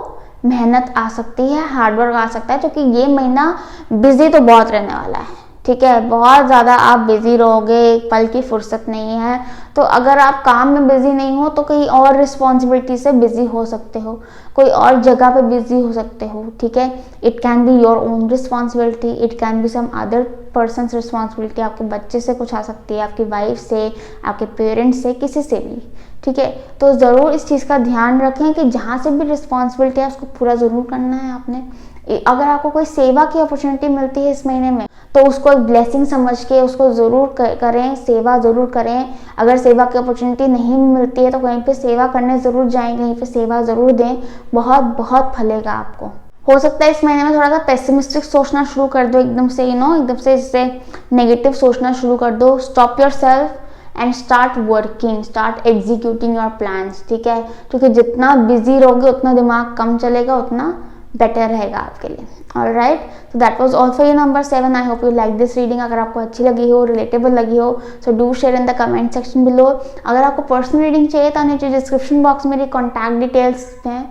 मेहनत आ सकती है, हार्डवर्क आ सकता है, क्योंकि ये महीना बिजी तो बहुत रहने वाला है। ठीक है, बहुत ज़्यादा आप बिजी रहोगे, एक पल की फुर्सत नहीं है। तो अगर आप काम में बिजी नहीं हो तो कहीं और रिस्पॉन्सिबिलिटी से बिजी हो सकते हो, कोई और जगह पे बिजी हो सकते हो। ठीक है, it can be your own responsibility, it can be some other person's responsibility. आपके बच्चे से कुछ आ सकती है, आपकी वाइफ से, आपके पेरेंट्स से, किसी से भी। ठीक है, तो ज़रूर इस चीज़ का ध्यान रखें कि जहाँ से भी रिस्पॉन्सिबिलिटी है उसको पूरा ज़रूर करना है आपने। अगर आपको कोई सेवा की अपॉर्चुनिटी मिलती है इस महीने में तो उसको एक ब्लेसिंग समझ के उसको ज़रूर करें, सेवा ज़रूर करें। अगर सेवा की अपॉर्चुनिटी नहीं मिलती है तो कहीं पे सेवा करने ज़रूर जाएं, कहीं पे सेवा ज़रूर दें, बहुत बहुत फलेगा आपको। हो सकता है इस महीने में थोड़ा सा पेसिमिस्टिक सोचना शुरू कर दो, एकदम से एकदम से इससे नेगेटिव सोचना शुरू कर दो। Stop your self and start working, start executing your plans, ठीक है। क्योंकि जितना बिजी रहोगे उतना दिमाग कम चलेगा, उतना बेटर रहेगा आपके लिए। ऑलराइट, तो that was all for your number 7। I hope you like this reading. अगर आपको अच्छी लगी हो, रिलेटेबल लगी हो, so do share in the comment section below. अगर आपको पर्सनल रीडिंग चाहिए तो नीचे डिस्क्रिप्शन बॉक्स में मेरी कॉन्टैक्ट डिटेल्स हैं,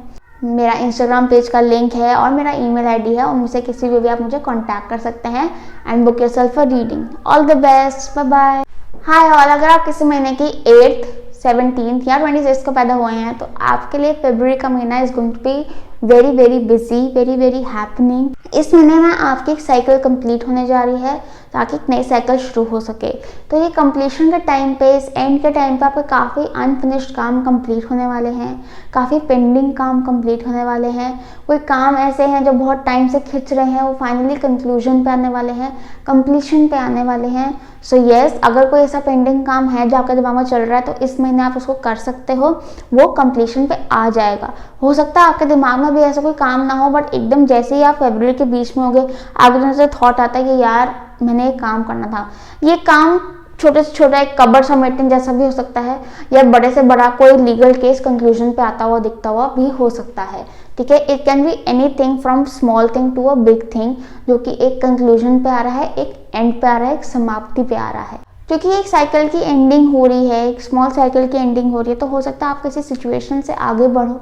मेरा इंस्टाग्राम पेज का लिंक है और मेरा ईमेल आईडी है, उनमें से किसी भी आप मुझे कॉन्टैक्ट कर सकते हैं and book yourself a reading. All the best, bye bye. Hi all, अगर आप किसी महीने की 8th, 17th या 26th को पैदा हुए हैं तो आपके लिए फरवरी का महीना is going to be very very busy, very very happening. इस महीने में आपकी एक साइकिल कंप्लीट होने जा रही है ताकि एक नई साइकिल शुरू हो सके। तो ये कंप्लीशन के टाइम पे, इस एंड के टाइम पे आपके काफ़ी अनफिनिश्ड काम कंप्लीट होने वाले हैं, काफ़ी पेंडिंग काम कंप्लीट होने वाले हैं। कोई काम ऐसे हैं जो बहुत टाइम से खिंच रहे हैं, वो फाइनली कंक्लूजन पे आने वाले हैं, कंप्लीशन पे आने वाले हैं। सो यस, अगर कोई ऐसा पेंडिंग काम है जो आपके दिमाग में चल रहा है तो इस महीने आप उसको कर सकते हो, वो कंप्लीशन पे आ जाएगा। हो सकता है आपके दिमाग में भी ऐसा कोई काम ना हो, बट एकदम जैसे ही आप फरवरी के बीच में होगे आपके अंदर से थॉट आता है कि यार मैंने एक काम करना था। ये काम छोटे से छोटा एक कबर समेटने जैसा भी हो सकता है, या बड़े से बड़ा कोई लीगल केस कंक्लूजन पे आता हुआ दिखता हुआ भी हो सकता है, ठीक है। It can be anything from small thing to a big thing, जो कि एक कंक्लूजन पे आ रहा है, एक एंड पे आ रहा है, एक समाप्ति पे आ रहा है। क्योंकि एक साइकिल की एंडिंग हो रही है, एक स्मॉल साइकिल की एंडिंग हो रही है, तो हो सकता है आप किसी सिचुएशन से आगे बढ़ो,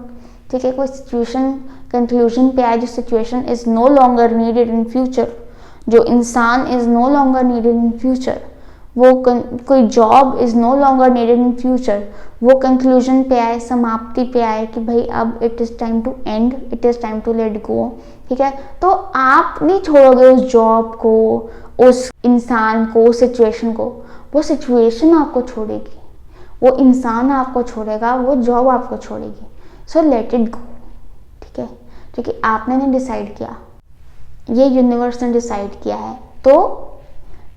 ठीक है। कोई सिचुएशन कंक्लूजन पे आए, जो situation is no longer needed in future, जो इंसान is no longer needed in future, वो कोई job is no longer needed in future, वो कंक्लूजन पे आए, समाप्ति पे आए कि भाई अब it is time to end, it is time to let go, ठीक है। तो आप नहीं छोड़ोगे उस जॉब को, उस इंसान को, उस सिचुएशन को, वो सिचुएशन आपको छोड़ेगी, वो इंसान आपको छोड़ेगा, वो जॉब आपको छोड़ेगी। सो लेट इट गो, ठीक है। क्योंकि आपने नहीं डिसाइड किया, ये यूनिवर्स ने डिसाइड किया है, तो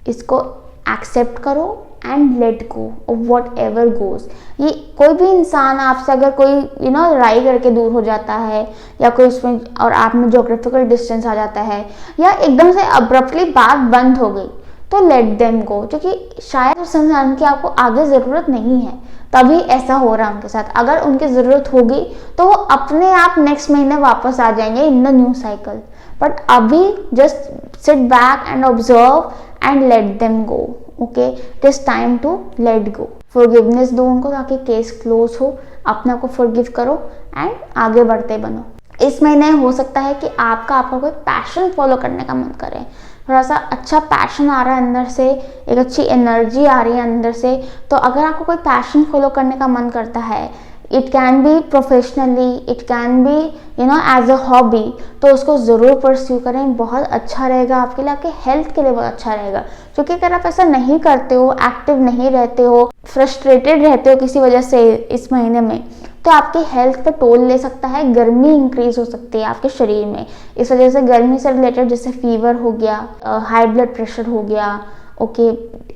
इसको एक्सेप्ट करो and let go of what ever goes. ये कोई भी इंसान आपसे अगर कोई लड़ाई करके दूर हो जाता है, या कोई उसमें और आप में जोग्राफिकल डिस्टेंस आ जाता है, या एकदम से अब्रप्टली बात बंद हो गई, तो लेट देम गो। क्योंकि शायद उस इंसान की आपको आगे ज़रूरत नहीं है, तभी ऐसा हो रहा है उनके साथ। अगर उनकी ज़रूरत होगी तो वो अपने आप नेक्स्ट महीने वापस आ जाएंगे in the new cycle. But अभी just sit back and observe and let them go, okay. It is time to let go. Forgiveness दो उनको ताकि केस क्लोज हो, अपने आप को फॉरगिव करो एंड आगे बढ़ते बनो। इस महीने हो सकता है कि आपका कोई पैशन फॉलो करने का मन करे, थोड़ा सा अच्छा पैशन आ रहा है अंदर से, एक अच्छी एनर्जी आ रही है अंदर से। तो अगर आपको कोई पैशन फॉलो करने का मन करता है, it can be professionally, it can be as a hobby, तो उसको ज़रूर परस्यू करें। बहुत अच्छा रहेगा आपके लिए, आपके हेल्थ के लिए बहुत अच्छा रहेगा। क्योंकि अगर आप ऐसा नहीं करते हो, एक्टिव नहीं रहते हो, फ्रस्ट्रेटेड रहते हो किसी वजह से इस महीने में, तो आपकी हेल्थ पे टोल ले सकता है, गर्मी इंक्रीज हो सकती है आपके शरीर में। इस वजह से गर्मी से रिलेटेड जैसे फीवर हो गया, हाई ब्लड प्रेशर हो गया, ओके,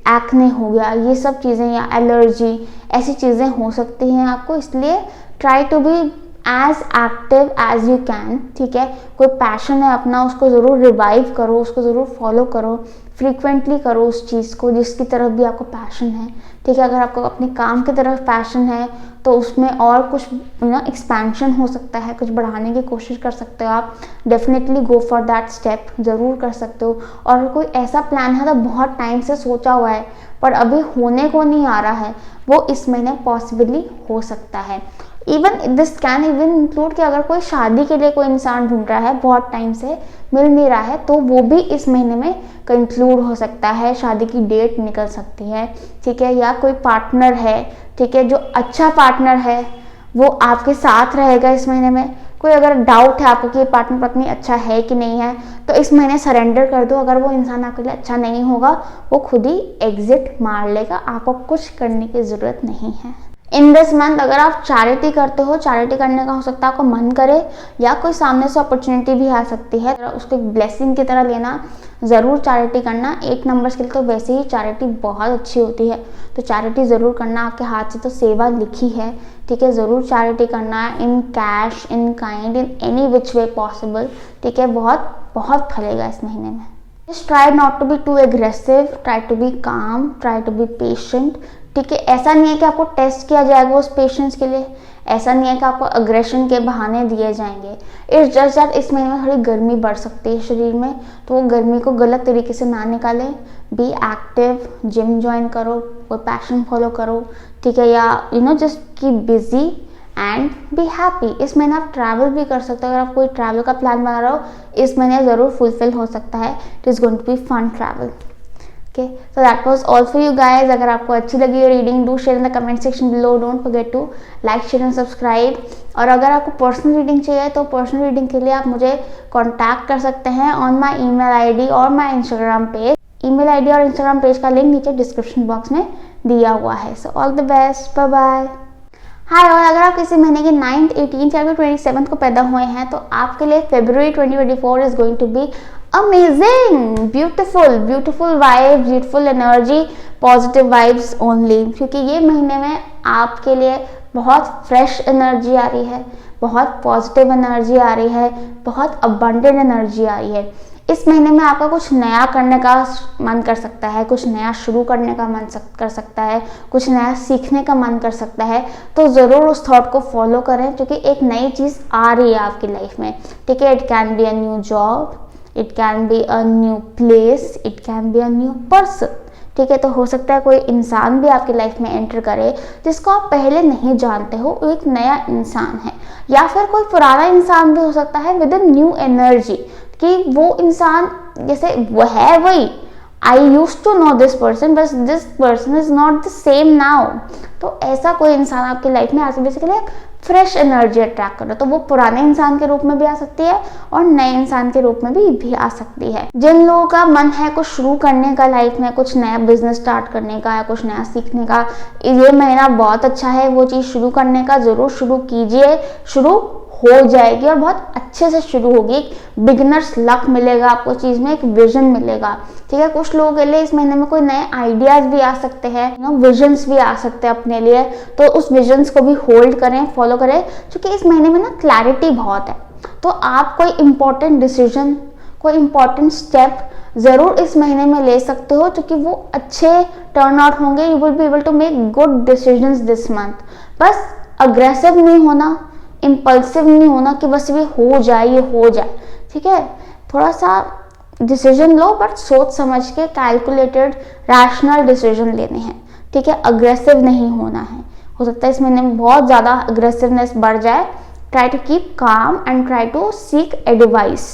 एक्ने हो गया, ये सब चीज़ें, या एलर्जी, ऐसी चीज़ें हो सकती हैं आपको। इसलिए try to be as active as you can, ठीक है। कोई पैशन है अपना, उसको ज़रूर रिवाइव करो, उसको ज़रूर फॉलो करो, फ्रीक्वेंटली करो उस चीज़ को जिसकी तरफ भी आपको पैशन है, ठीक है। अगर आपको अपने काम की तरफ पैशन है तो उसमें और कुछ एक्सपेंशन हो सकता है, कुछ बढ़ाने की कोशिश कर सकते हो आप। Definitely go for that step, ज़रूर कर सकते हो। और कोई ऐसा प्लान है तो बहुत टाइम से सोचा हुआ है पर अभी होने को नहीं आ रहा है, वो इस महीने पॉसिबली हो सकता है। Even this can even include कि अगर कोई शादी के लिए कोई इंसान ढूंढ रहा है, बहुत टाइम से मिल नहीं रहा है, तो वो भी इस महीने में कंक्लूड हो सकता है, शादी की डेट निकल सकती है, ठीक है। या कोई पार्टनर है, ठीक है, जो अच्छा पार्टनर है वो आपके साथ रहेगा इस महीने में। कोई अगर डाउट है आपको कि पार्टनर पत्नी अच्छा है कि नहीं है, तो इस महीने सरेंडर कर दो। अगर वो इंसान आपके लिए अच्छा नहीं होगा, वो खुद ही एग्जिट मार लेगा, आपको कुछ करने की ज़रूरत नहीं है। इन दिस मंथ अगर आप चैरिटी करते हो, चैरिटी करने का हो सकता है आपको मन करे, या कोई सामने से अपॉर्चुनिटी भी आ सकती है, उसको एक ब्लेसिंग की तरह लेना, ज़रूर चैरिटी करना। 8 नंबर्स के लिए तो वैसे ही चैरिटी बहुत अच्छी होती है, तो चैरिटी ज़रूर करना। आपके हाथ से तो सेवा लिखी है, ठीक है, ज़रूर चैरिटी करना, in cash, in kind, in any which way possible, ठीक है। बहुत बहुत फलेगा इस महीने में। Just try not to be too aggressive, try to be calm, try to be patient, ठीक है। ऐसा नहीं है कि आपको टेस्ट किया जाएगा उस पेशेंस के लिए, ऐसा नहीं है कि आपको अग्रेशन के बहाने दिए जाएंगे। इट्स जस्ट दैट इस महीने में थोड़ी गर्मी बढ़ सकती है शरीर में, तो वो गर्मी को गलत तरीके से ना निकालें। बी एक्टिव, जिम ज्वाइन करो, कोई पैशन फॉलो करो, ठीक है, या just keep busy and be happy. इस महीने आप ट्रैवल भी कर सकते हो, अगर आप कोई ट्रैवल का प्लान बना रहे हो इस महीने ज़रूर फुलफिल हो सकता है। It is going to be fun travel. Okay, so that was all for you guys. अगर आपको अच्छी लगी ये reading, do share in the comment section below, don't forget to like, share and subscribe. और अगर आपको पर्सनल रीडिंग चाहिए तो पर्सनल रीडिंग के लिए आप मुझे कॉन्टैक्ट कर सकते हैं ऑन माई email ID और my Instagram page. Email ID और इंस्टाग्राम पेज का लिंक नीचे डिस्क्रिप्शन बॉक्स में दिया हुआ है। So all the best, bye bye. Hi, और अगर आप किसी महीने के 9th, 18th या फिर 27th को पैदा हुए हैं तो आपके लिए February 2024 is going to be amazing, beautiful vibes, beautiful energy, positive vibes only, क्योंकि ये महीने में आपके लिए बहुत फ्रेश एनर्जी आ रही है, बहुत पॉजिटिव एनर्जी आ रही है, बहुत अबंडेंट एनर्जी आ रही है। इस महीने में आपका कुछ नया करने का मन कर सकता है, कुछ नया शुरू करने का मन कर सकता है, कुछ नया सीखने का मन कर सकता है, तो ज़रूर उस थॉट को फॉलो करें, क्योंकि एक नई चीज़ आ रही है आपकी लाइफ में, ठीक है। It can be a new job, it can be a new place, it can be a new person, ठीक है। तो हो सकता है कोई इंसान भी आपकी लाइफ में एंटर करे जिसको आप पहले नहीं जानते हो, वो एक नया इंसान है, या फिर कोई पुराना इंसान भी हो सकता है विद अ न्यू एनर्जी, कि वो इंसान जैसे वो है वही, I used to know this person but this person is not the same now. तो ऐसा कोई इंसान आपकी लाइफ में आके बेसिकली एक फ्रेश एनर्जी अट्रैक्ट कर रहा है, तो वो पुराने इंसान के रूप में भी आ सकती है और नए इंसान के रूप में भी आ सकती है। जिन लोगों का मन है कुछ शुरू करने का लाइफ में, कुछ नया बिजनेस स्टार्ट करने का या कुछ नया सीखने का, ये महीना बहुत अच्छा है वो चीज़ शुरू करने का। ज़रूर शुरू कीजिए, शुरू हो जाएगी और बहुत अच्छे से शुरू होगी। एक बिगिनर्स लक मिलेगा आपको चीज़ में, एक विजन मिलेगा, ठीक है। कुछ लोगों के लिए इस महीने में कोई नए आइडियाज भी आ सकते हैं, विजन्स भी आ सकते हैं अपने लिए, तो उस विजन्स को भी होल्ड करें, फॉलो करें, क्योंकि इस महीने में ना क्लैरिटी बहुत है। तो आप कोई इंपॉर्टेंट डिसीजन, कोई इंपॉर्टेंट स्टेप ज़रूर इस महीने में ले सकते हो, क्योंकि वो अच्छे टर्न आउट होंगे। You will be able to make good decisions this month. बस अग्रेसिव नहीं होना, इम्पल्सिव नहीं होना कि बस ये हो जाए, ठीक है। थोड़ा सा डिसीजन लो, बट सोच समझ के कैलकुलेटेड रैशनल डिसीजन लेने हैं, ठीक है। अग्रेसिव नहीं होना है। हो सकता है इस महीने में बहुत ज़्यादा अग्रेसिवनेस बढ़ जाए। Try to keep calm and try to seek advice,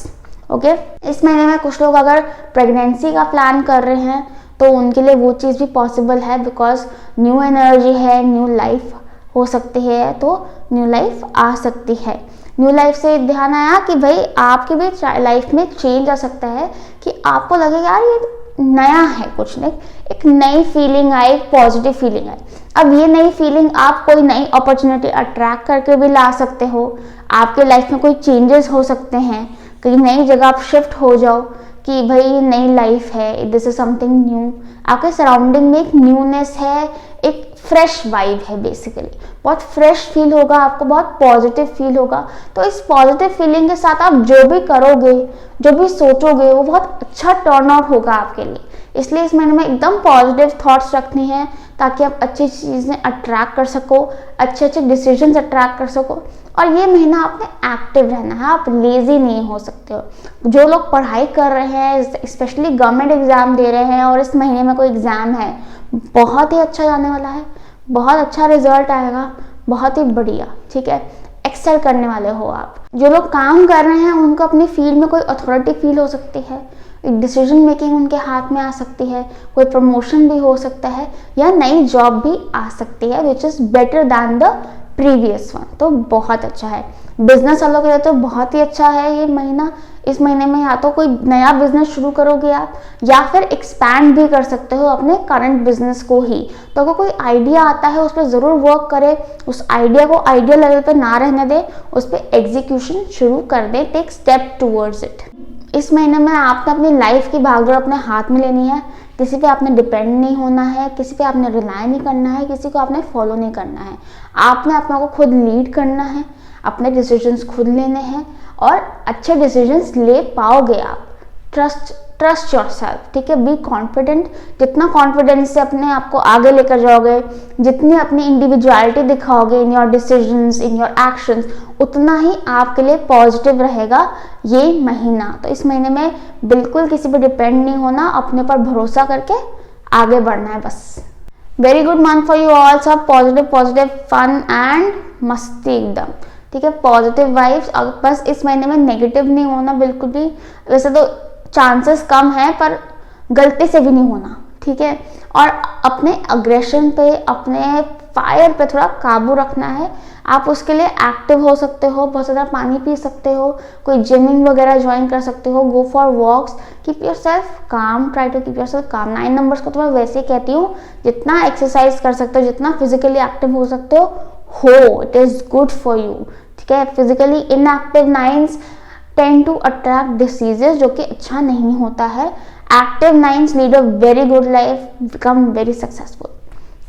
okay. इस महीने में कुछ लोग अगर प्रेगनेंसी का प्लान कर रहे हैं तो उनके लिए वो चीज़ भी पॉसिबल है, बिकॉज न्यू एनर्जी है, न्यू लाइफ हो सकती है, तो न्यू लाइफ आ सकती है। न्यू लाइफ से ध्यान आया कि भाई आपके भी लाइफ में चेंज आ सकता है, कि आपको लगेगा यार ये नया है, कुछ नहीं, एक नई फीलिंग आए, एक पॉजिटिव फीलिंग आए। अब ये नई फीलिंग आप कोई नई अपॉर्चुनिटी अट्रैक्ट करके भी ला सकते हो। आपके लाइफ में कोई चेंजेस हो सकते हैं, कहीं नई जगह आप शिफ्ट हो जाओ कि भाई नई लाइफ है, दिस इज समथिंग न्यू। आपके सराउंडिंग में एक न्यूनेस है, एक फ्रेश वाइब है, बेसिकली बहुत फ्रेश फील होगा आपको, बहुत पॉजिटिव फील होगा। तो इस पॉजिटिव फीलिंग के साथ आप जो भी करोगे, जो भी सोचोगे, वो बहुत अच्छा टर्न आउट होगा आपके लिए। इसलिए इस महीने में एकदम पॉजिटिव थॉट्स रखनी है, ताकि आप अच्छी चीज़ें अट्रैक्ट कर सको, अच्छे डिसीजंस अट्रैक्ट कर सको। और ये महीना आपने एक्टिव रहना है, आप लेजी नहीं हो सकते हो। जो लोग पढ़ाई कर रहे हैं, स्पेशली गवर्नमेंट एग्जाम दे रहे हैं, और इस महीने में कोई एग्जाम है, बहुत ही अच्छा जाने वाला है, बहुत अच्छा रिजल्ट आएगा, बहुत ही बढ़िया, ठीक है। एक्सेल करने वाले हो आप। जो लोग काम कर रहे हैं उनको अपनी फील्ड में कोई अथॉरिटी फील हो सकती है, एक डिसीजन मेकिंग उनके हाथ में आ सकती है, कोई प्रमोशन भी हो सकता है, या नई जॉब भी आ सकती है, which is better than the previous one. तो बहुत अच्छा है। बिजनेस वालों के लिए तो बहुत ही अच्छा है ये महीना। इस महीने में या तो कोई नया बिजनेस शुरू करोगे आप, या फिर एक्सपैंड भी कर सकते हो अपने करंट बिजनेस को ही। तो अगर कोई आइडिया आता है उस पर ज़रूर वर्क करें, उस आइडिया को आइडिया लेवल पे ना रहने दें, उस पर एग्जीक्यूशन शुरू कर दें, टेक स्टेप टूवर्ड्स इट। इस महीने में आपने अपनी लाइफ की भागदौड़ अपने हाथ में लेनी है। किसी पे आपने डिपेंड नहीं होना है, किसी पे आपने रिलाय नहीं करना है, किसी को आपने फॉलो नहीं करना है। आपने अपने को खुद लीड करना है, अपने डिसीजंस खुद लेने हैं और अच्छे डिसीजंस ले पाओगे आप। ट्रस्ट योरसेल्फ, ठीक है। Be confident. जितना कॉन्फिडेंस से अपने आप को आगे लेकर जाओगे, जितनी अपनी इंडिविजुअलिटी दिखाओगे in your decisions, in your actions, उतना ही आपके लिए पॉजिटिव रहेगा ये महीना। तो इस महीने में बिल्कुल किसी पर डिपेंड नहीं होना, अपने पर भरोसा करके आगे बढ़ना है बस। Very good month for you all. सब पॉजिटिव फन एंड मस्ती एकदम, ठीक है। Positive vibes. बस इस महीने में नेगेटिव नहीं होना बिल्कुल भी। वैसे तो चांसेस कम है पर गलती से भी नहीं होना, ठीक है। और अपने अग्रेशन पे, अपने फायर पे थोड़ा काबू रखना है। आप उसके लिए एक्टिव हो सकते हो, बहुत ज़्यादा पानी पी सकते हो, कोई जिमिंग वगैरह ज्वाइन कर सकते हो, go for walks, keep yourself calm, try to keep yourself calm. 9 numbers को तो मैं वैसे ही कहती हूँ, जितना एक्सरसाइज कर सकते हो, जितना फिजिकली एक्टिव हो सकते हो, it is good for you, ठीक है। Physically inactive 9s tend to attract diseases, जो कि अच्छा नहीं होता है। Active 9s lead a very good life, become very successful.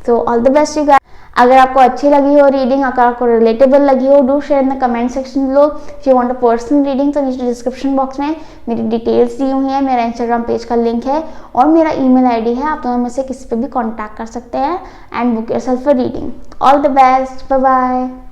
So all the best you guys. अगर आपको अच्छी लगी हो रीडिंग, अगर आपको रिलेटेबल लगी हो, do share in the comment section below. If you want a personal reading तो नीचे डिस्क्रिप्शन बॉक्स में मेरी डिटेल्स दी हुई है, मेरा इंस्टाग्राम पेज का लिंक है और मेरा ईमेल आईडी है। आप दोनों में से किसी पे भी कॉन्टैक्ट कर सकते हैं and book yourself a reading. All the best, bye bye.